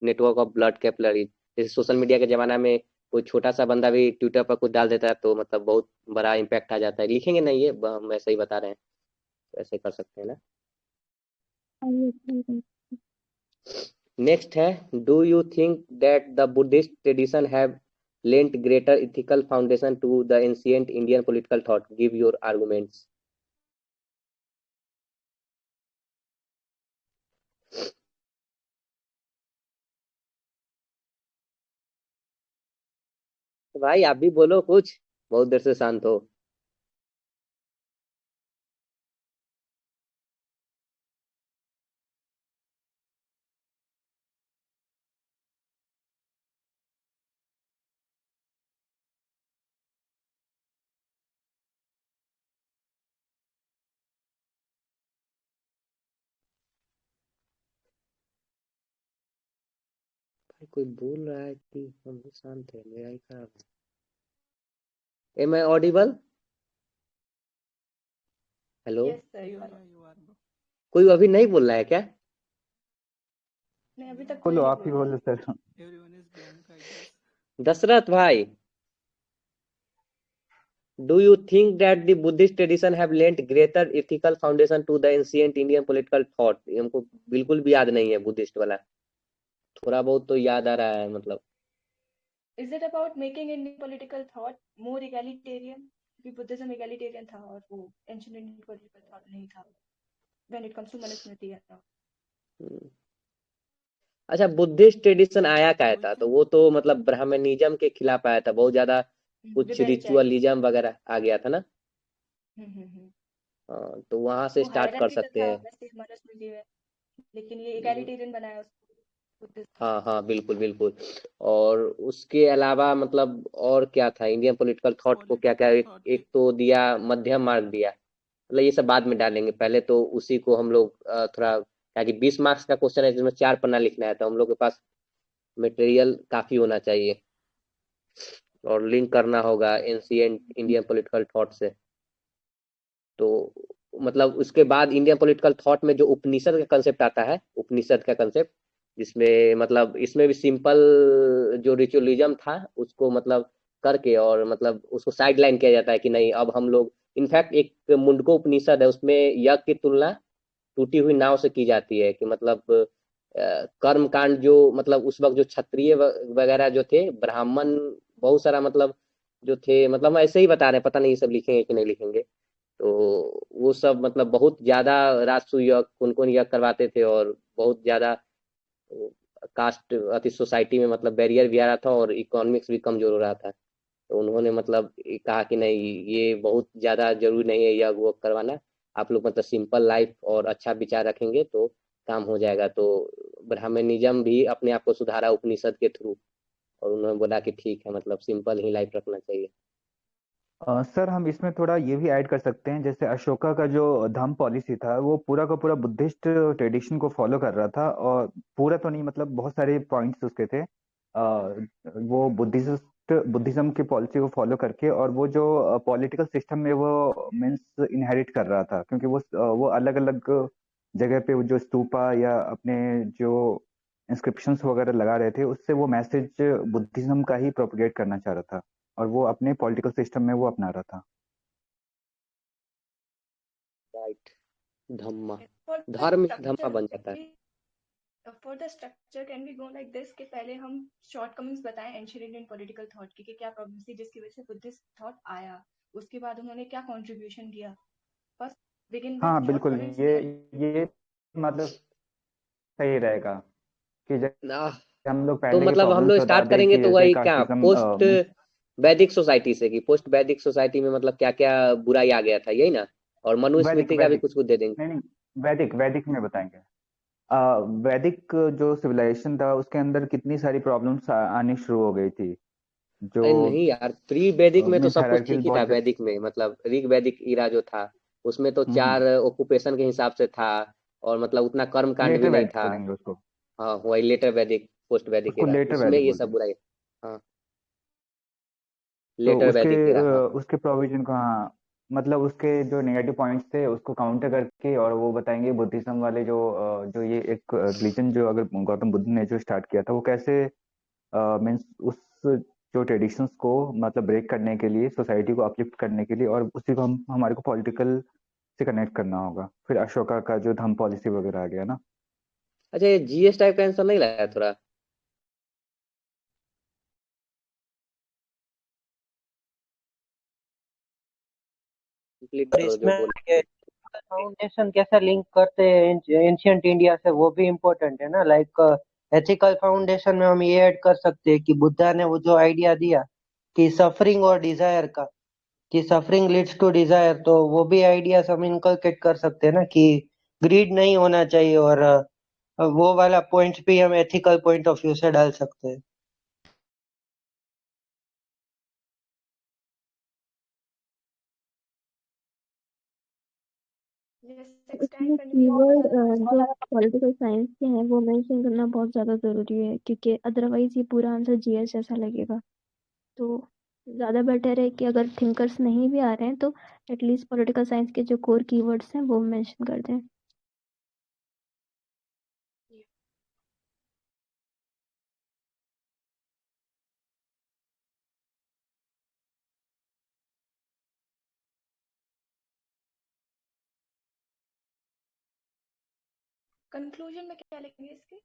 network of blood capillary. जैसे सोशल मीडिया के जमाना में कोई छोटा सा बंदा भी ट्विटर पर कुछ डाल देता है तो मतलब बहुत बड़ा इम्पैक्ट आ जाता है। लिखेंगे नहीं, ये हम ऐसे ही बता रहे हैं, तो ऐसे कर सकते हैं ना। नेक्स्ट है, do you think that the Buddhist tradition have lent greater ethical foundation to the ancient Indian political thought? Give your arguments. भाई आप भी बोलो कुछ, बहुत देर से शांत हो। कोई बोल रहा है कि हम शांत है, मेरा ही खराब है। Am I audible? Hello, Yes, sir, you are. कोई अभी नहीं बोल रहा है क्या? नहीं, अभी तक कोई बोलो, नहीं आप ही बोला। बोलो सर। दशरथ भाई, do you think that the Buddhist tradition have lent greater ethical foundation to the ancient Indian political thought? ये हमको बिल्कुल भी याद नहीं है बुद्धिस्ट वाला, थोड़ा बहुत तो याद आ रहा है मतलब। Is it about making Indian political thought more egalitarian? क्योंकि बुद्धिज्म egalitarian था और वो ancient Indian political thought नहीं था when it comes to Manusmriti and all. हम्म। अच्छा, बुद्धिस्ट ट्रेडिशन आया क्या था? तो वो तो मतलब ब्राह्मणिज्म के खिलाफ आया था, बहुत ज्यादा कुछ Rebel child. रिचुअलिज्म वगैरह आ गया था ना। हम्म। हाँ, तो वहां से वो स्टार्ट कर हायरार्की तो सकते था हैं। वैसे मनुस्मृति में, लेकिन ये egalitarian बनाया उसको बुद्धिज्म। हाँ हाँ, बिल्कुल बिल्कुल। और उसके अलावा मतलब और क्या था इंडियन पॉलिटिकल थॉट को, क्या क्या एक तो दिया, मध्यम मार्ग दिया, मतलब ये सब बाद में डालेंगे, पहले तो उसी को हम लोग थोड़ा, क्या कि 20 मार्क्स का क्वेश्चन है जिसमें 4 पन्ना लिखना है, तो हम लोग के पास मटेरियल काफी होना चाहिए और लिंक करना होगा एंशिएंट इंडियन पॉलिटिकल थॉट से। तो मतलब उसके बाद इंडियन पॉलिटिकल थॉट में जो उपनिषद का कंसेप्ट आता है, उपनिषद का कंसेप्ट, जिसमें मतलब इसमें भी सिंपल जो रिचुअलिज्म था उसको मतलब करके और मतलब उसको साइड लाइन किया जाता है कि नहीं, अब हम लोग इनफैक्ट एक मुंडको उपनिषद है, उसमें यज्ञ की तुलना टूटी हुई नाव से की जाती है कि मतलब कर्म कांड जो मतलब उस वक्त जो क्षत्रिय वगैरह जो थे, ब्राह्मण बहुत सारा मतलब जो थे, मतलब हम ऐसे ही बता रहे हैं, पता नहीं ये सब लिखेंगे कि नहीं लिखेंगे। तो वो सब मतलब बहुत ज्यादा राजसु यज्ञ कौन कौन यज्ञ करवाते थे और बहुत ज्यादा कास्ट अति सोसाइटी में मतलब बैरियर भी आ रहा था और इकोनॉमिक्स भी कमजोर हो रहा था। तो उन्होंने मतलब कहा कि नहीं, ये बहुत ज्यादा जरूरी नहीं है यज्ञ वो करवाना, आप लोग मतलब सिंपल लाइफ और अच्छा विचार रखेंगे तो काम हो जाएगा। तो ब्राह्मणिज्म भी अपने आप को सुधारा उपनिषद के थ्रू, और उन्होंने बोला कि ठीक है, मतलब सिंपल ही लाइफ रखना चाहिए। सर हम इसमें थोड़ा ये भी ऐड कर सकते हैं, जैसे अशोका का जो धम्म पॉलिसी था वो पूरा का पूरा बुद्धिस्ट ट्रेडिशन को फॉलो कर रहा था, और पूरा तो नहीं मतलब बहुत सारे पॉइंट्स उसके थे। वो बुद्धिज्म की पॉलिसी को फॉलो करके, और वो जो पॉलिटिकल सिस्टम में वो मीन्स इनहेरिट कर रहा था, क्योंकि वो अलग अलग जगह पे वो जो स्तूपा या अपने जो इंस्क्रिप्शंस वगैरह लगा रहे थे, उससे वो मैसेज बुद्धिज्म का ही प्रोपगेट करना चाह रहा था, और वो अपने पॉलिटिकल सिस्टम में वो अपना रहा था। राइट, धम्मा, For the धर्म ही structure, धम्मा बन जाता है। for the structure can we go like this कि पहले हम shortcomings बताएं ancient Indian political thought की कि क्या problems थी जिसकी वजह से Buddhist thought आया, उसके बाद उन्होंने क्या contribution दिया। First begin with हाँ बिल्कुल, shortcomings ये मतलब सही रहेगा कि जैसे ना हम लोग तो पहले के मतलब हम प्रॉब्लम्स लोग बता स्टार्ट दें करेंगे कि तो जैसे वही क्या कास्टिज्म पोस्ट वैदिक सोसाइटी से, कि पोस्ट वैदिक सोसाइटी में मतलब क्या क्या बुराई आ गया था, यही ना, और वैदिक मनुस्मृति का भी वैदिक कुछ कुछ दे देंगे। नहीं नहीं, वैदिक वैदिक में बताएंगे। वैदिक जो सिविलाइजेशन था उसके अंदर कितनी सारी प्रॉब्लम्स आनी शुरू हो गई थी, जो अरे नहीं यार, प्री वैदिक में तो मीन्स सब कुछ ठीक हायरार्किकल ही था। बहुत वैदिक में मतलब ऋग वैदिक इरा जो था उसमें तो हम्म 4 ऑक्यूपेशन के हिसाब से था, और मतलब उतना कर्म कांड भी लेटर नहीं वैदिक था। बोलेंगे उसको। हाँ, वही लेटर वैदिक, पोस्ट वैदिक उसको इरा, लेटर उसमें वैदिक ये बोलते सब हैं। बुराई। हाँ, तो लेटर उसके वैदिक इरा, हाँ। उसके प्रोविजन को, हाँ मतलब उसके जो नेगेटिव पॉइंट्स थे उसको काउंटर करके, और वो बताएंगे बुद्धिज्म वाले जो ये एक रिलीजन जो अगर गौतम बुद्ध ने जो स्टार्ट किया था वो कैसे मीन्स उस जो ट्रेडिशंस को मतलब ब्रेक करने के लिए, सोसाइटी को अपलिफ्ट करने के लिए, और उसी को हम हमारे को पॉलिटिकल से कनेक्ट करना होगा। फिर अशोका का जो धम्म पॉलिसी वगैरह आ गया ना। अच्छा, ये जीएस टाइप का आंसर नहीं लाया थोड़ा? कंप्लीट और करो जो इसमें बोल। फाउंडेशन कैसा लिंक करते हैं एंशियंट इंडिया से, वो भी इम्पोर्टेंट है ना। लाइक एथिकल फाउंडेशन में हम ये ऐड कर सकते हैं कि बुद्धा ने वो जो आइडिया दिया कि सफरिंग और डिजायर का, कि सफरिंग लीड्स टू डिजायर, तो वो भी आइडियाज हम इनकलकेट कर सकते हैं ना कि ग्रीड नहीं होना चाहिए, और वो वाला पॉइंट भी हम एथिकल पॉइंट ऑफ व्यू से डाल सकते हैं। उसमें कीवर्ड जो पॉलिटिकल साइंस के हैं वो मेंशन करना बहुत ज़्यादा ज़रूरी है, क्योंकि अदरवाइज ये पूरा आंसर जीएस जैसा लगेगा। तो ज़्यादा बेटर है कि अगर थिंकर्स नहीं भी आ रहे हैं तो एटलीस्ट पॉलिटिकल साइंस के जो कोर कीवर्ड्स हैं वो मेंशन कर दें। कंक्लूजन में क्या लिखेंगे इसके?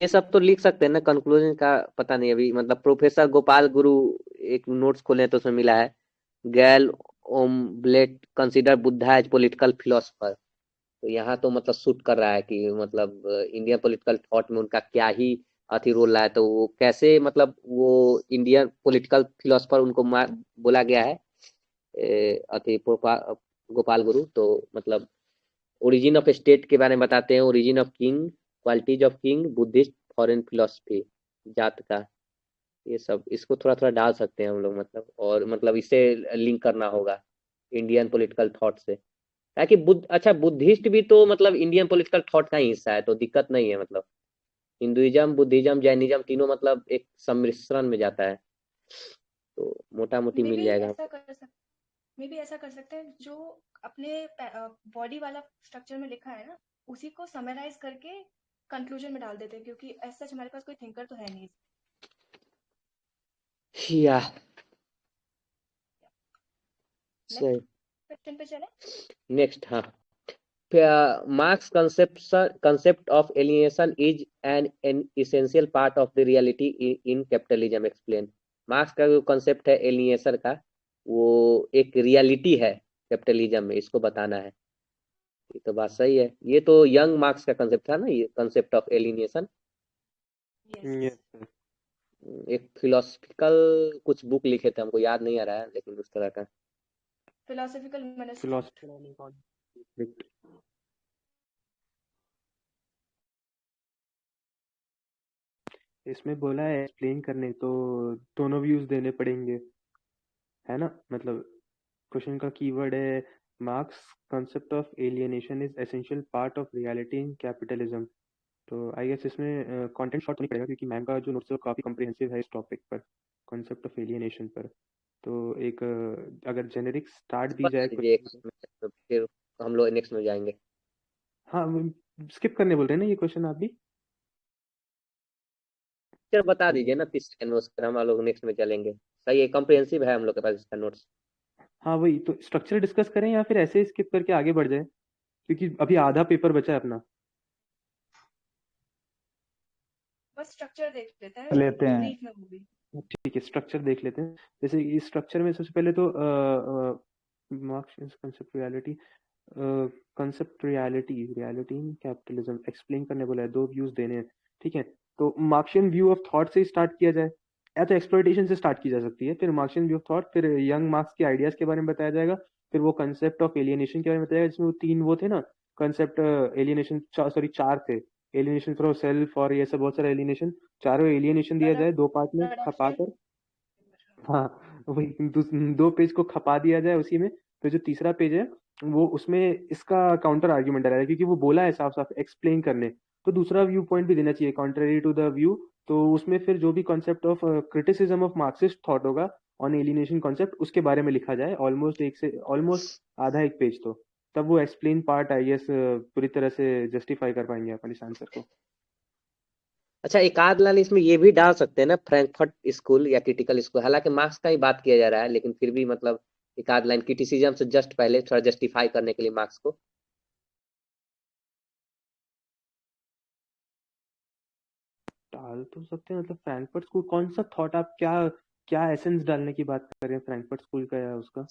ये सब तो लिख सकते हैं ना, कंक्लूजन का पता नहीं अभी। मतलब प्रोफेसर गोपाल गुरु एक नोट्स खोले हैं तो उसमें मिला है, Gail Omvedt consider Buddha as political philosopher. तो यहाँ तो मतलब सूट कर रहा है कि मतलब इंडियन पॉलिटिकल थॉट में उनका क्या ही अथी रोल रहा है, तो वो कैसे मतलब वो इंडियन पॉलिटिकल फिलोसफर उनको बोला गया है अथी गोपाल गुरु। तो मतलब ओरिजिन ऑफ स्टेट के बारे में बताते हैं, origin of king, qualities of king, Buddhist, foreign philosophy, जात का, ये सब इसको थोड़ा थोड़ा डाल सकते हैं हम लोग मतलब। और मतलब इसे लिंक करना होगा इंडियन पॉलिटिकल थॉट से, ताकि अच्छा बुद्धिस्ट भी तो मतलब इंडियन पॉलिटिकल थॉट का ही हिस्सा है, तो दिक्कत नहीं है। मतलब हिंदुइज्म, बुद्धिज्म, जैनिज्म तीनों मतलब एक सम्मिश्रण में जाता है, तो मोटा मोटी मे मिल बी जाएगा। ऐसा कर सकते हैं, जो अपने बॉडी वाला स्ट्रक्चर में लिखा है ना, उसी को समराइज करके कंक्लूजन में डाल देते हैं, क्योंकि ऐसा हमारे पास कोई थिंकर तो है नहीं। या नेक्स्ट क्वेश्चन पे चले। नेक्स्ट, हाँ, Marx's concept of alienation is an essential part of the reality in capitalism explain। Marks का जो कंसेप्ट है एलियनेशन का, वो एक रियलिटी है कैपिटलिज्म में, इसको बताना है। ये तो बात सही है, ये तो यंग मार्क्स का कंसेप्ट था ना, ये कंसेप्ट ऑफ एलियनेशन। एक फिलोसफिकल कुछ बुक लिखे थे, हमको याद नहीं आ रहा है, लेकिन उस तरह का फिलोसॉफिकल इसमें बोला है एक्सप्लेन करने, तो दोनों व्यूज देने पड़ेंगे, है ना। मतलब क्वेश्चन का कीवर्ड है marks concept of alienation is essential part of reality in capitalism. तो आई गेस इसमें कंटेंट शॉर्ट नहीं पड़ेगा, क्योंकि मैम का जो नोट्स है काफी कॉम्प्रिहेंसिव है इस टॉपिक पर, कंसेप्ट ऑफ एलियनेशन पर। तो एक अगर जेनेरिक स्टार्ट दी जाए तो फिर हम लोग नेक्स्ट में जाएंगे। हाँ, स्किप करने बोल रहे हैं ना ये क्वेश्चन आप भी? चलो बता दीजिए ना 30 सेकंड में, उसके हम लोग नेक्स्ट में चलेंगे। सही है, कॉम्प्रिहेंसिव है हम लोग के पास इसका नोट्स। हाँ वही तो, स्ट्रक्चर डिस्कस करें या फिर ऐसे स्किप करके आगे बढ़ जाए, क्योंकि अभी आधा पेपर बचा है अपना। बस स्ट्रक्चर देख लेते हैं, ब्रीफ में वो भी। ठीक है, स्ट्रक्चर देख लेते हैं। जैसे इस स्ट्रक्चर में सबसे पहले तो marks concept reality, reality in capitalism explain करने बोला है, दो व्यूज देने हैं। ठीक है, तो मार्क्सियन व्यू ऑफ थॉट से स्टार्ट किया जाए, या तो एक्सप्लॉइटेशन से स्टार्ट की जा सकती है, फिर मार्क्सियन व्यू ऑफ थॉट, फिर यंग मार्क्स के आइडियाज के बारे में बताया जाएगा, फिर वो कंसेप्ट ऑफ एलियनेशन के बारे में बताया जाएगा, जिसमें वो तीन वो थे ना कंसेप्ट, एलियनेशन सॉरी 4 थे, एलियनेशन फ्रॉम सेल्फ और ये सब बहुत सारे एलियनेशन, चारों एलियनेशन दिया जाए 2 पार्ट में खपा कर। हाँ वही 2 पेज को खपा दिया जाए उसी में, फिर जो तीसरा पेज है वो उसमें इसका काउंटर आर्ग्यूमेंट डाला है, क्योंकि वो बोला है साफ साफ एक्सप्लेन करने, तो दूसरा व्यू पॉइंट भी देना चाहिए कॉन्ट्ररी टू द व्यू। तो उसमें फिर जो भी concept of criticism of Marxist thought होगा ऑन एलियनेशन कॉन्सेप्ट, उसके बारे में लिखा जाए ऑलमोस्ट आधा एक पेज, तो तब वो एक्सप्लेन पार्ट आई गेस पूरी तरह से जस्टिफाई कर पाएंगे अपन इस आंसर को। अच्छा, एक आध लाइन इसमें ये भी डाल सकते हैं ना, फ्रैंकफर्ट स्कूल या क्रिटिकल स्कूल, हालांकि मार्क्स का ही बात किया जा रहा है, लेकिन फिर भी मतलब एक आध लाइन क्रिटिसिज्म से जस्ट पहले थोड़ा जस्टिफाई करने के लिए मार्क्स को। डाल तो सकते हैं, मतलब फ्रैंकफर्ट स्कूल कौन सा थॉट, आप क्या क्या एसेंस डालने की बात कर रहे हैं फ्रैंकफर्ट स्कूल का या उसका?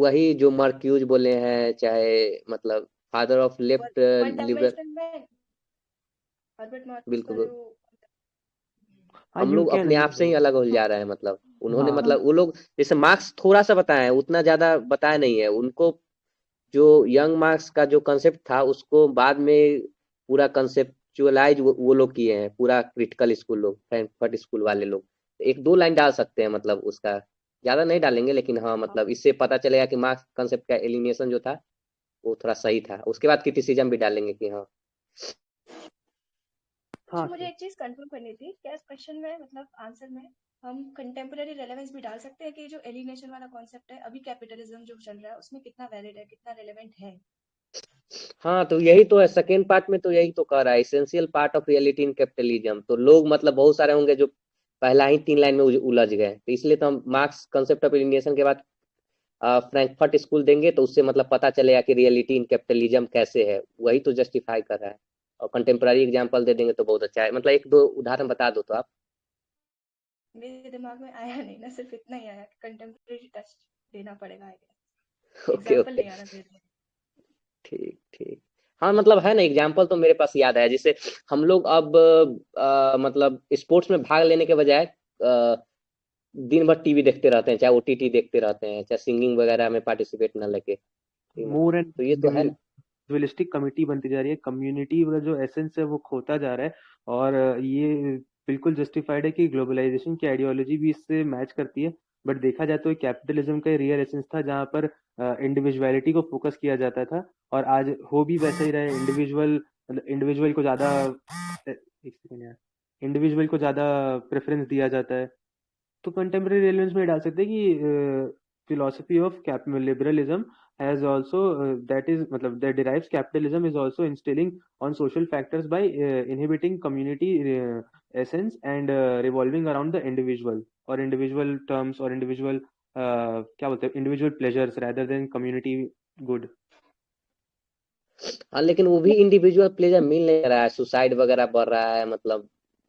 वही जो मार्क्यूज बोले हैं, चाहे मतलब फादर ऑफ लेफ्ट लिबरल, बिल्कुल। हम लोग अपने आप से ही अलग हो जा रहे हैं, मतलब उन्होंने मतलब वो लोग जैसे मार्क्स थोड़ा सा बताए, उतना ज्यादा बताया नहीं है उनको। जो यंग मार्क्स का जो कंसेप्ट था उसको बाद में पूरा कंसेप्चुअलाइज वो लोग किए हैं, पूरा क्रिटिकल स्कूल लोग, फ्रैंकफर्ट स्कूल वाले लोग। 1-2 लाइन डाल सकते हैं, मतलब उसका ज्यादा नहीं डालेंगे, लेकिन हाँ मतलब इससे पता चलेगा कि मार्क्स कंसेप्ट का एलिमिनेशन जो था वो थोड़ा सही था। उसके बाद क्रिटिसिज्म भी डालेंगे कि हाँ। मुझे एक चीज कंफर्म करनी थी, क्या इस क्वेश्चन में मतलब आंसर में हम कंटेम्पोररी रेलेवेंस भी डाल सकते हैं कि जो एलियनेशन वाला कॉन्सेप्ट है अभी कैपिटलिज्म जो चल रहा है उसमें कितना वैलिड है, कितना रेलेवेंट है? हाँ, तो यही तो है सेकेंड पार्ट में, तो यही तो कह रहा है essential part of reality in capitalism. तो लोग मतलब बहुत सारे होंगे जो पहला ही 3 लाइन में उलझ गए, तो इसलिए तो हम मार्क्स कंसेप्ट ऑफ एलियनेशन के बाद फ्रैंकफर्ट स्कूल देंगे तो उससे मतलब पता चलेगा कि रियलिटी इन कैपिटलिज्म कैसे है, वही तो जस्टिफाई कर रहा है। और कंटेम्प्रारी एग्जाम्पल दे देंगे तो बहुत अच्छा है। मतलब एक दो उदाहरण बता दो तो आप। मेरे दिमाग में आया नहीं ना, सिर्फ इतना ही आया कि कंटेम्प्रेरी टच देना पड़ेगा। ओके एग्जाम्पल ओके, नहीं आ रहा मेरे दिमाग ठीक ठीक। हाँ मतलब है ना, एग्जाम्पल तो मेरे पास याद है। जैसे हम लोग अब मतलब स्पोर्ट्स में भाग लेने के बजाय दिन भर टीवी देखते रहते हैं, चाहे ओटीटी देखते रहते हैं, चाहे सिंगिंग वगैरह में पार्टिसिपेट न लेके। मोर एंड तो ये तो है ना। इंडिविजुअलिस्टिक कमिटी बनती जा रही है, कम्युनिटी वाला जो एसेंस है वो खोता जा रहा है। और ये बिल्कुल जस्टिफाइड है कि ग्लोबलाइजेशन की आइडियोलॉजी भी इससे मैच करती है। बट देखा जाए तो ये कैपिटलिज्म का रियल एसेंस था, जहाँ पर इंडिविजुअलिटी को फोकस किया जाता था। और आज हो भी वैसा ही रहा है। इंडिविजुअल को ज्यादा इंडिविजुअल को ज्यादा प्रेफरेंस दिया जाता है। तो कंटेम्प्रेरी रेलेवेंस में डाल सकते हैं कि philosophy of liberalism has also that is मतलब that derives capitalism is also instilling on social factors by inhibiting community essence and revolving around the individual or individual terms or individual क्या बोलते हैं individual pleasures rather than community good। हाँ लेकिन वो भी individual pleasure मिल नहीं रहा है, सुसाइड वगैरह बढ़ रहा है, मतलब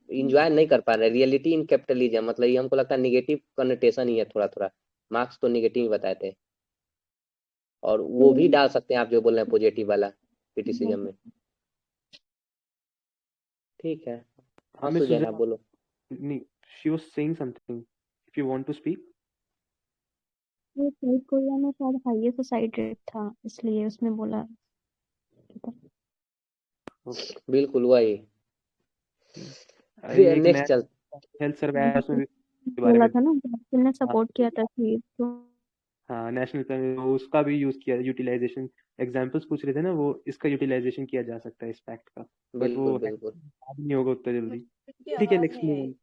इंजॉय नहीं कर पा रहे। रियलिटी इन कैपिटलिज्म मतलब ये हमको लगता है निगेटिव कनोटेशन ही है थोड़ा थोड़ा। मार्क्स तो निगेटिव बताए थे, और वो भी डाल सकते हैं आप जो बोल रहे हैं पॉजिटिव वाला क्रिटिसिज्म में। ठीक है, हाँ हमें सुजैन आप बोलो। नहीं, she was saying something if you want to speak। ये साउथ कोरिया में शायद हाईएस्ट सुसाइड रेट था, इसलिए उसमें बोला। बिल्कुल वही। एक नेक्स्ट चल हेल्थ सर्वे आया उसमें भी के बारे बोला में। था ना, कैप्टन ने सपोर्ट किया था कि तो हाँ नेशनल उसका भी यूज किया, यूटिलाइजेशन एग्जांपल्स पूछ रहे थे ना, वो इसका यूटिलाइजेशन किया जा सकता है इस फैक्ट का। बट वो बिल्कुल नहीं होगा उतना जल्दी। की ठीक है, आवाज नेक्स्ट नहीं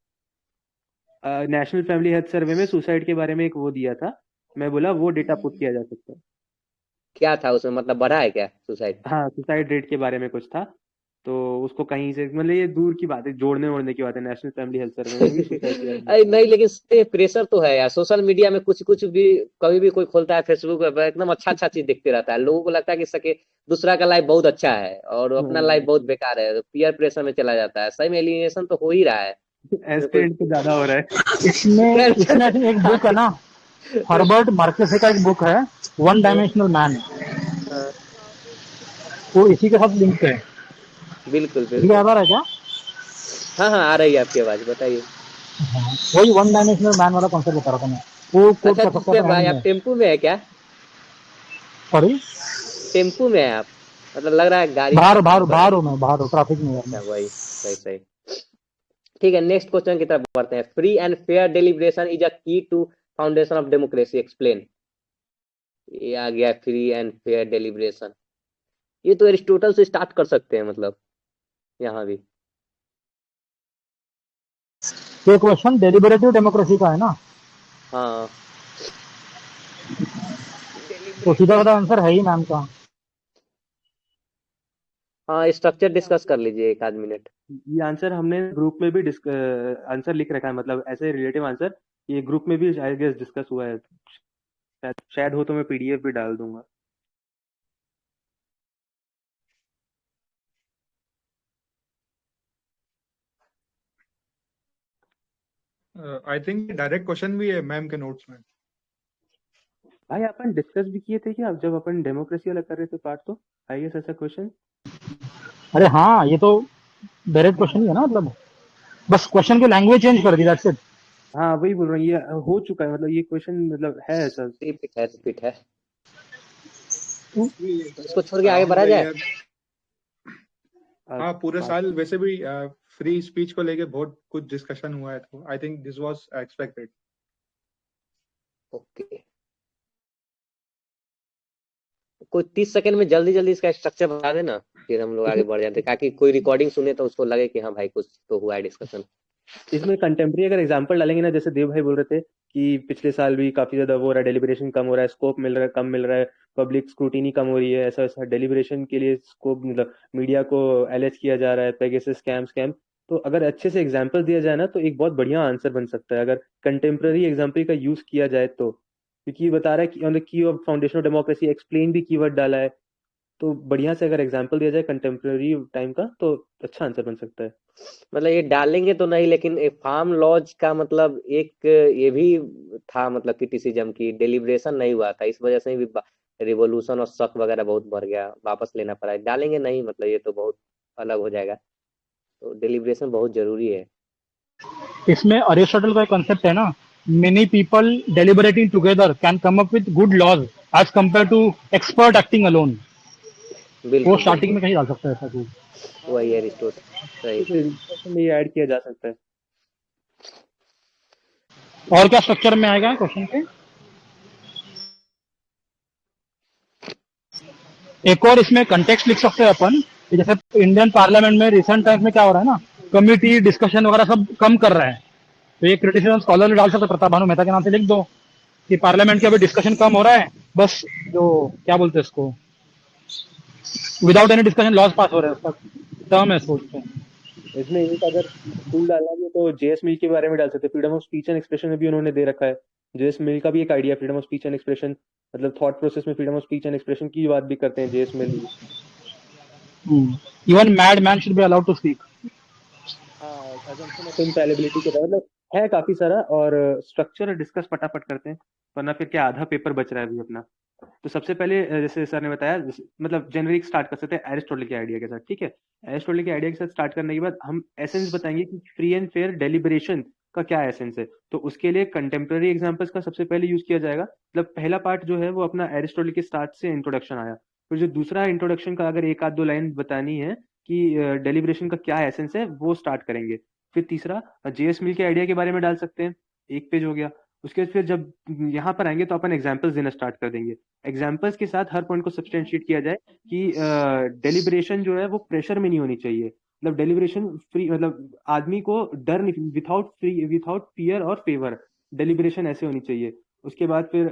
आई। नेशनल फैमिली हेल्थ सर्वे में सुसाइड के बारे में एक वो दिया था, मैं बोला वो डेटा पुट किया जा सकता है। क्या था उसमें, मतलब बढ़ा है क्या सुसाइड? हाँ सुसाइड रेट के बारे में कुछ था, तो उसको कहीं से मतलब ये दूर की बात है, जोड़ने ओढ़ने की बात है। नेशनल फैमिली हेल्थ सर्वे में भी सुसाइड के बारे में अरे नहीं, लेकिन प्रेशर तो है यार। सोशल मीडिया में कुछ कुछ भी कभी भी कोई खोलता है फेसबुक पे, एकदम अच्छा अच्छा चीज देखते रहता है। लोगों को लगता है कि सके दूसरा का लाइफ बहुत अच्छा है और अपना लाइफ बहुत बेकार है, पीयर प्रेशर में चला जाता है। सही में एलियनेशन तो हो ही रहा है। एस्टेंट तो ज्यादा हो रहा है। इसमें एक बुक है ना, हर्बर्ट मार्केस का एक बुक है, वन डायमेंशनल मैन, वो इसी के साथ लिंक है। बिल्कुल ठीक है, आ रहा है क्या? हाँ हाँ आ रही है आपकी आवाज, बताइए। वही वन डायमेंशनल मैन वाला कॉन्सेप्ट बता रहा था मैं, वो कोट अच्छा कर सकता था भाई एंड आप में। टेम्पू में है क्या? सॉरी, टेम्पू में है आप? मतलब लग रहा है गाड़ी बाहर हूँ मैं, बाहर हूँ, ट्रैफिक में हूँ। अच्छा वही, सही सही। ठीक है, नेक्स्ट क्वेश्चन की तरफ बढ़ते हैं। Free and fair deliberation is a key to foundation of democracy, explain. ये आ गया फ्री एंड फेयर डेलिब्रेशन। ये तो एरिस्टोटल से स्टार्ट कर सकते हैं, मतलब यहाँ भी। ये क्वेश्चन डेलिबरेटिव डेमोक्रेसी का है ना? हाँ तो सीधा सीधा आंसर है ही मैम का। हाँ, स्ट्रक्चर डिस्कस कर लीजिए एक आध मिनट। ये आंसर हमने ग्रुप में भी आंसर लिख रखा है, मतलब ऐसे रिलेटिव आंसर ये ग्रुप में भी आई गेस डिस्कस हुआ है। शायद हो तो मैं पीडीएफ भी डाल दूंगा। आई थिंक डायरेक्ट क्वेश्चन भी है मैम के नोट्स में। भाई अपन डिस्कस भी किए थे क्या जब अपन डेमोक्रेसी वाला कर रहे थे पार्ट, तो आई गेस ऐसा क्वेश्चन। अरे हाँ, ये तो डायरेक्ट क्वेश्चन ही है ना, मतलब बस क्वेश्चन की लैंग्वेज चेंज कर दी, दैट्स इट। हाँ वही बोल रहा हूँ, ये हो चुका है, मतलब ये क्वेश्चन मतलब है ऐसा। रिपीट है। इसको छोड़ के आगे बढ़ा जाए। हाँ पूरे साल वैसे भी फ्री स्पीच को लेके बहुत कुछ डिस्कशन हुआ है, तो I think this was expected. Okay, कोई 30 सेकंड में जल्दी जल्दी इसका स्ट्रक्चर बता देना, फिर हम लोग आगे बढ़ जाते हैं, ताकि कोई रिकॉर्डिंग सुने तो उसको लगे कि हाँ भाई कुछ तो हुआ है डिस्कशन। इसमें कंटेम्प्रेरी अगर एग्जांपल डालेंगे ना, जैसे देव भाई बोल रहे थे कि पिछले साल भी काफी ज्यादा वो हो रहा है, डेलिब्रेशन कम हो रहा है, स्कोप मिल रहा है कम मिल रहा है, पब्लिक स्क्रूटिनी कम हो रही है, ऐसा ऐसा डेलिब्रेशन के लिए स्कोप मतलब मीडिया को एलएच किया जा रहा है, पेगासस स्कैम। तो अगर अच्छे से एग्जाम्पल दिया जाए ना, तो एक बहुत बढ़िया आंसर बन सकता है अगर कंटेम्प्रेरी एग्जाम्पल का यूज किया जाए तो। क्योंकि बता रहा है कि on the key of foundation of democracy explain भी कीवर्ड डाला है, तो बढ़िया से अगर एग्जांपल दिया जाए कंटेम्प्रेरी टाइम का तो अच्छा आंसर बन सकता है। मतलब ये डालेंगे तो नहीं, लेकिन फार्म लॉज का मतलब एक ये भी था, मतलब क्रिटिसिज्म की डेलिब्रेशन नहीं हुआ था, इस वजह से भी रिवॉल्यूशन और शक वगैरह बहुत बढ़ गया, वापस लेना पड़ा। डालेंगे नहीं मतलब ये तो बहुत अलग हो जाएगा, तो डेलिब्रेशन बहुत जरूरी है। इसमें अरिस्टोटल का कंसेप्ट है ना, many people deliberating together can come up with good laws as compare to expert acting alone. वो स्टार्टिंग में कहीं डाल सकता है ऐसा कुछ, वही अरिस्टोटल सही में ऐड किया जा सकता है। और क्या स्ट्रक्चर में आएगा क्वेश्चन पे? एक और इसमें कंटेक्स्ट लिख सकते हैं अपन, जैसे इंडियन पार्लियामेंट में रिसेंट टाइम्स में क्या हो रहा है ना, कमिटी डिस्कशन वगैरह सब कम कर रहा है, तो ये क्रिटिसिज्म स्कॉलर ने डाल सकते, प्रताप भानु मेहता के नाम से लिख दो कि पार्लियामेंट के अभी डिस्कशन कम हो रहा है, बस जो क्या बोलते हैं इसको, विदाउट एनी डिस्कशन लॉज पास हो रहे हैं, उसका टर्म है सोचते हैं। इसमें एक अगर टूल डालना भी तो जेएस मिल के बारे में डाल सकते हैं, freedom of speech and expression में भी उन्होंने दे रखा है। जेएस मिल का भी एक idea freedom of speech and expression, मतलब थॉट प्रोसेस में freedom of speech and expression की बात भी करते हैं JS Mill. Even mad man should be allowed to speak. Assumption of infallibility के बाद मतलब है काफी सारा, और स्ट्रक्चर डिस्कस फटाफट करते हैं वरना फिर क्या आधा पेपर बच रहा है अभी अपना। तो सबसे पहले जैसे सर ने बताया, मतलब जेनरिक स्टार्ट कर सकते हैं एरिस्टोटल के आइडिया के साथ, ठीक है। एरिस्टोटल के आइडिया के साथ स्टार्ट करने के बाद हम एसेंस बताएंगे कि फ्री एंड फेयर डेलिब्रेशन का क्या एसेंस है। तो उसके लिए कंटेम्प्रेरी एग्जांपल्स का सबसे पहले यूज किया जाएगा। मतलब पहला पार्ट जो है वो अपना एरिस्टोटल के स्टार्ट से इंट्रोडक्शन आया, फिर जो दूसरा इंट्रोडक्शन का अगर एक आध दो लाइन बतानी है कि डेलिब्रेशन का क्या एसेंस है वो स्टार्ट करेंगे। फिर तीसरा जेएस मिल के आइडिया के बारे में डाल सकते हैं, एक पेज हो गया। उसके बाद फिर जब यहाँ पर आएंगे तो अपन एग्जाम्पल्स देना स्टार्ट कर देंगे। एग्जाम्पल्स के साथ हर पॉइंट को सब्सटेंशिएट किया जाए कि डेलिब्रेशन जो है वो प्रेशर में नहीं होनी चाहिए, मतलब डेलिब्रेशन फ्री, मतलब आदमी को डर नहीं, विथाउट फियर और फेवर, डेलिब्रेशन ऐसे होनी चाहिए। उसके बाद फिर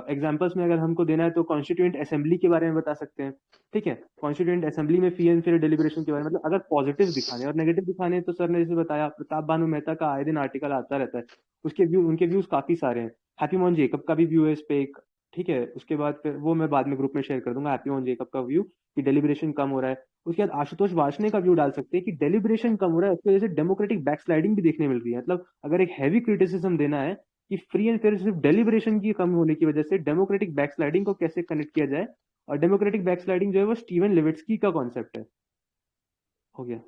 एग्जाम्पल्स में अगर हमको देना है तो कॉन्स्टिट्यूएंट असेंबली के बारे में बता सकते हैं, ठीक है। कॉन्स्टिट्यूएंट असेंबली में फ्री एंड फेयर डेलिब्रेशन के बारे में, मतलब अगर पॉजिटिव दिखाने और नेगेटिव दिखाने तो सर ने जैसे बताया प्रताप भानु मेहता का आए दिन आर्टिकल आता रहता है, उनके व्यूज काफी सारे हैं। हैप्पी मोहन जेकब का भी व्यू है इस पे एक, ठीक है। उसके बाद फिर वो मैं बाद में ग्रुप में शेयर कर दूंगा, हैप्पी मोहन जेकब का व्यू कि डेलिब्रेशन कम हो रहा है। उसके बाद आशुतोष वार्ष्णेय का व्यू डाल सकते हैं कि डेलिब्रेशन कम हो रहा है, उसकी वजह से डेमोक्रेटिक बैकस्लाइडिंग भी देखने मिल रही है। मतलब अगर एक हैवी क्रिटिसिज्म देना है कि फ्री एंड फेयर सिर्फ डेलिब्रेशन की कम होने की वजह से डेमोक्रेटिक बैकस्लाइडिंग को कैसे कनेक्ट किया जाए, और डेमोक्रेटिक बैकस्लाइडिंग जो है वो स्टीवन लेविट्स्की का कॉन्सेप्ट है। हो गया,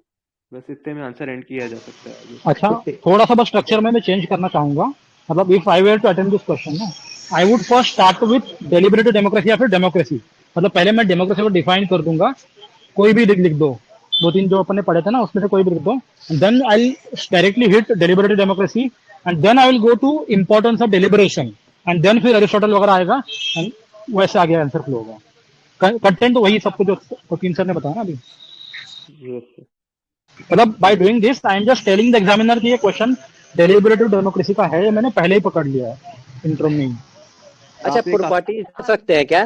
बस इतने में आंसर एंड किया जा सकता है। अच्छा, थोड़ा सा बस स्ट्रक्चर में मैं चेंज करना चाहूंगा। मतलब if I were to attend this question ना, I would first start with deliberative democracy या फिर डेमोक्रेसी। मतलब पहले मैं डेमोक्रेसी को डिफाइन कर दूंगा, कोई भी लिख दो, दो तीन जो अपन ने पढ़े थे ना उसमें से कोई भी लिख दो, then I directly hit deliberative democracy, and then I will go to importance of deliberation, and then फिर अरिस्टोटल वगैरह आएगा, एंड वैसे आगे आंसर फ्लो होगा। कंटेंट तो वही सब कुछ जो तीन सर ने बताया ना अभी। मतलब by doing this I am just telling the examiner कि ये क्वेश्चन डेलिबरेटिव डेमोक्रेसी का है, ये मैंने पहले ही पकड़ लिया है इंट्रो में। अच्छा, प्रॉपर्टी कर सकते हैं क्या?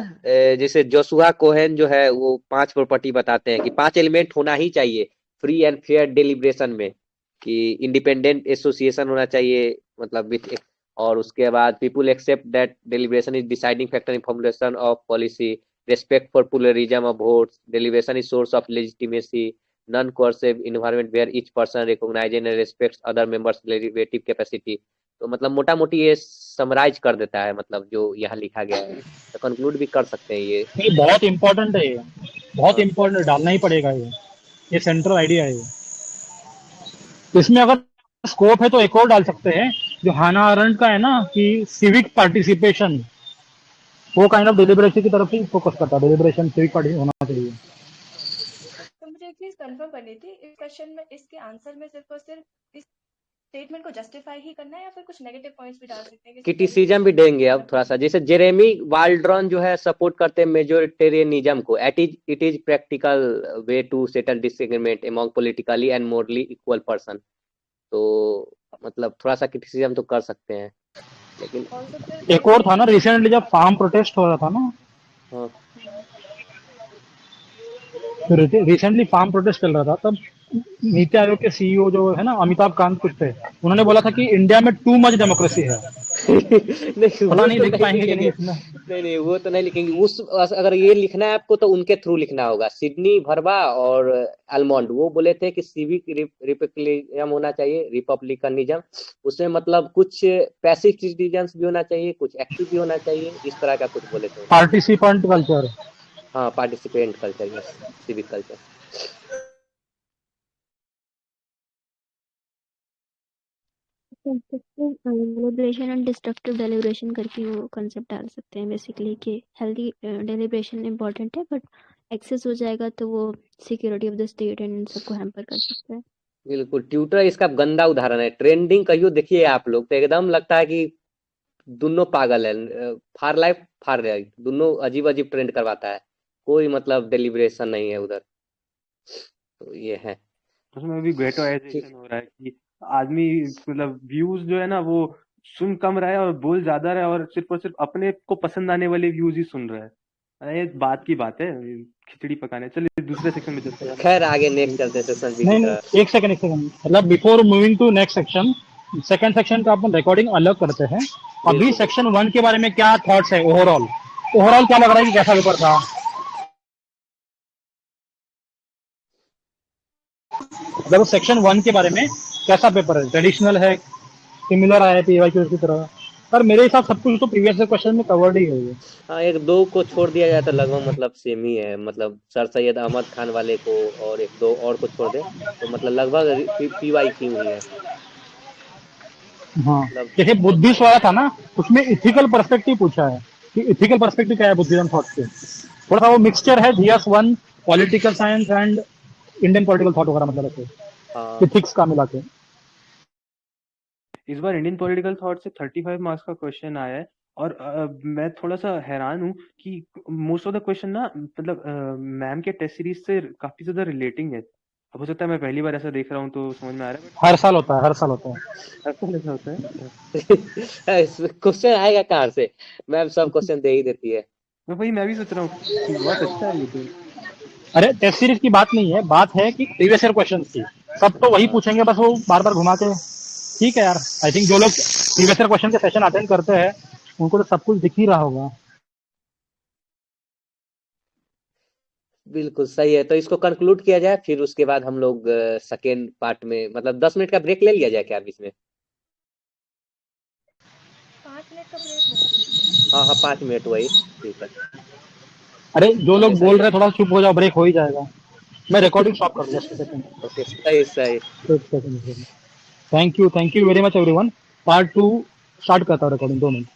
जैसे जोशुआ कोहेन जो है वो 5 प्रॉपर्टी बताते हैं कि 5 एलिमेंट होना ही चाहिए फ्री एंड फेयर डेलिब्रेशन में, कि इंडिपेंडेंट एसोसिएशन होना चाहिए, मतलब विथ, और उसके बाद people accept that deliberation is deciding factor in formulation of policy, respect for pluralism of votes, deliberation is source of legitimacy, non coercive environment where each person recognise and respects other members deliberative capacity. तो मतलब मोटा मोटी ये summarise कर देता है, मतलब जो यहाँ लिखा गया है, तो कंक्लूड भी कर सकते हैं। ये बहुत इंपॉर्टेंट है, ये बहुत इंपॉर्टेंट, डालना ही पड़ेगा ये सेंट्रल आइडिया है। इसमें अगर स्कोप है तो एक और डाल सकते हैं जो हाना अरेंट का है ना, कि सिविक पार्टिसिपेशन, वो काइंड ऑफ डेलिब्रेशन की तरफ ही फोकस करता है, डेलिब्रेशन सिविक पार्टी होना चाहिए। तो मुझे एक चीज कंफर्म करनी थी, इस क्वेश्चन में इसके आंसर में सिर्फ और सिर्फ इस स्टेटमेंट को जस्टिफाई ही करना है या फिर कुछ नेगेटिव पॉइंट्स भी डाल सकते हैं? क्रिटिसिज्म भी देंगे अब थोड़ा सा, जैसे जेरेमी वाल्ड्रॉन जो है सपोर्ट करते हैं मेजोरिटेरियनिज्म को, it is practical way to settle disagreement among politically and morally equal person. तो मतलब थोड़ा सा क्रिटिसिज्म तो कर सकते हैं, लेकिन एक और था ना रिसेंटली जब फार्म प्रोटेस्ट हो रहा था ना, हाँ रिसेंटली फार्म प्रोटेस्ट चल रहा था, तब नीति आयोग के सीईओ जो है ना अमिताभ कांत कुछ थे, उन्होंने बोला था कि इंडिया में टू मच डेमोक्रेसी है। नहीं पता वो नहीं तो लिख नहीं पाएंगे कि नहीं लिखेंगे, इसमें। नहीं वो तो नहीं लिखेंगे। उस अगर ये लिखना है आपको तो उनके थ्रू लिखना होगा, सिडनी वर्बा और अल्मोंड। वो बोले थे कि सिविक रिपब्लिकनिज्म होना चाहिए, रिपब्लिकनिज्म। उसमें मतलब कुछ पैसिव सिटीजन्स भी होना चाहिए, कुछ एक्टिव भी होना चाहिए, इस तरह का कुछ बोले थे उन्होंने। Participant culture. हाँ, participant culture, yes, civic culture. Constructive deliberation and destructive deliberation करके वो कंसेप्ट डाल सकते हैं बेसिकली कि हेल्दी डेलिब्रेशन इम्पोर्टेंट है, बट एक्सेस हो जाएगा तो वो security of the state and इन सबको हैम्पर कर सकता है। बिल्कुल, ट्विटर इसका गंदा उदाहरण है। ट्रेंडिंग कहियो देखिए आप लोग तो एकदम लगता है कि दोनों पागल है, फार लाइफ फार लाइफ, दोनों अजीब अजीब ट्रेंड करवाता है, कोई मतलब डेलिब्रेशन नहीं है उधर। तो ये है उसमें भी गेटोइजेशन हो रहा है कि आदमी मतलब व्यूज जो है ना वो सुन कम रहा है और बोल ज्यादा रहा है, और सिर्फ अपने को पसंद आने वाले व्यूज ही सुन रहा है। अरे बात की बात है, खिचड़ी पकाने। चलिए दूसरे सेक्शन में चलते हैं। खैर आगे नेक्स्ट चलते हैं सेक्शन बी की नहीं तरफ। नहीं, एक सेकंड मतलब before moving to next section, second section का अपन रिकॉर्डिंग अलग करते हैं। अभी बिल्कुल सेक्शन 1 के बारे में क्या थॉट्स है ओवरऑल? ओवरऑल क्या लग रहा है कि कैसा पेपर था? मतलब सेक्शन 1 के बारे में कैसा पेपर है? ट्रेडिशनल है, सिमिलर आया पीवाईक्यू की तरह? पर मेरे हिसाब सब कुछ तो प्रीवियस क्वेश्चन में कवर्ड ही है ये। हाँ, एक दो को छोड़ दिया जाए तो लगभग मतलब सेम ही है। मतलब सर सैयद अहमद खान वाले को और एक दो और को छोड़ दे तो मतलब लगभग PYQ ही है। हाँ, मतलब जैसे बुद्धिस्ट वाला था ना, उसमें इथिकल पर्सपेक्टिव पूछा है कि इथिकल पर्सपेक्टिव क्या है बुद्धिज्म थॉट से। थोड़ा सा वो मिक्सचर है GS1 political science and Indian political thought वगैरह, मतलब ऐसे हाँ, इथिक्स का मिला के। इस बार इंडियन पॉलिटिकल थॉट से 35 मार्क्स का क्वेश्चन आया है, और मैं थोड़ा सा हैरान हूँ कि मोस्ट ऑफ द क्वेश्चन ना मतलब मैम के टेस्ट सीरीज से काफी ज्यादा रिलेटिंग है। अब हो सकता है मैं पहली बार ऐसा देख रहा हूँ तो समझ में आ रहा है, हर साल होता है, हर साल होता है। हर साल ऐसा होता है। क्वेश्चन आएगा कहाँ से? मैम सब क्वेश्चन दे ही देती है। मैं भी सोच रहा हूँ कि बहुत अच्छा है ये तो। अरे टेस्ट सीरीज की बात नहीं है, बात है कि प्रीवियस ईयर क्वेश्चन की। सब तो वही पूछेंगे, बस वो बार बार घुमा के। ठीक है यार, आई थिंक जो लोग प्रीवियस ईयर क्वेश्चन के सेशन अटेंड करते हैं उनको तो सब कुछ दिख ही रहा होगा। बिल्कुल सही है, तो इसको कंक्लूड किया जाए, फिर उसके बाद हम लोग सेकेंड पार्ट में मतलब 10 मिनट का ब्रेक ले लिया जाए क्या बीच में? 5 मिनट का ब्रेक बहुत। हाँ हाँ, 5 मिनट वही ठीक है। अरे जो लोग सही बोल है। रहे हैं थोड़ा चुप हो जाओ, ब्रेक हो ही जाएगा। मैं रिकॉर्डिंग स्टॉप कर दूँ जस्ट सेकंड। ओके, सही सही। Thank you very much everyone. Part 2 start करता हूँ रिकॉर्डिंग, 2 मिनट।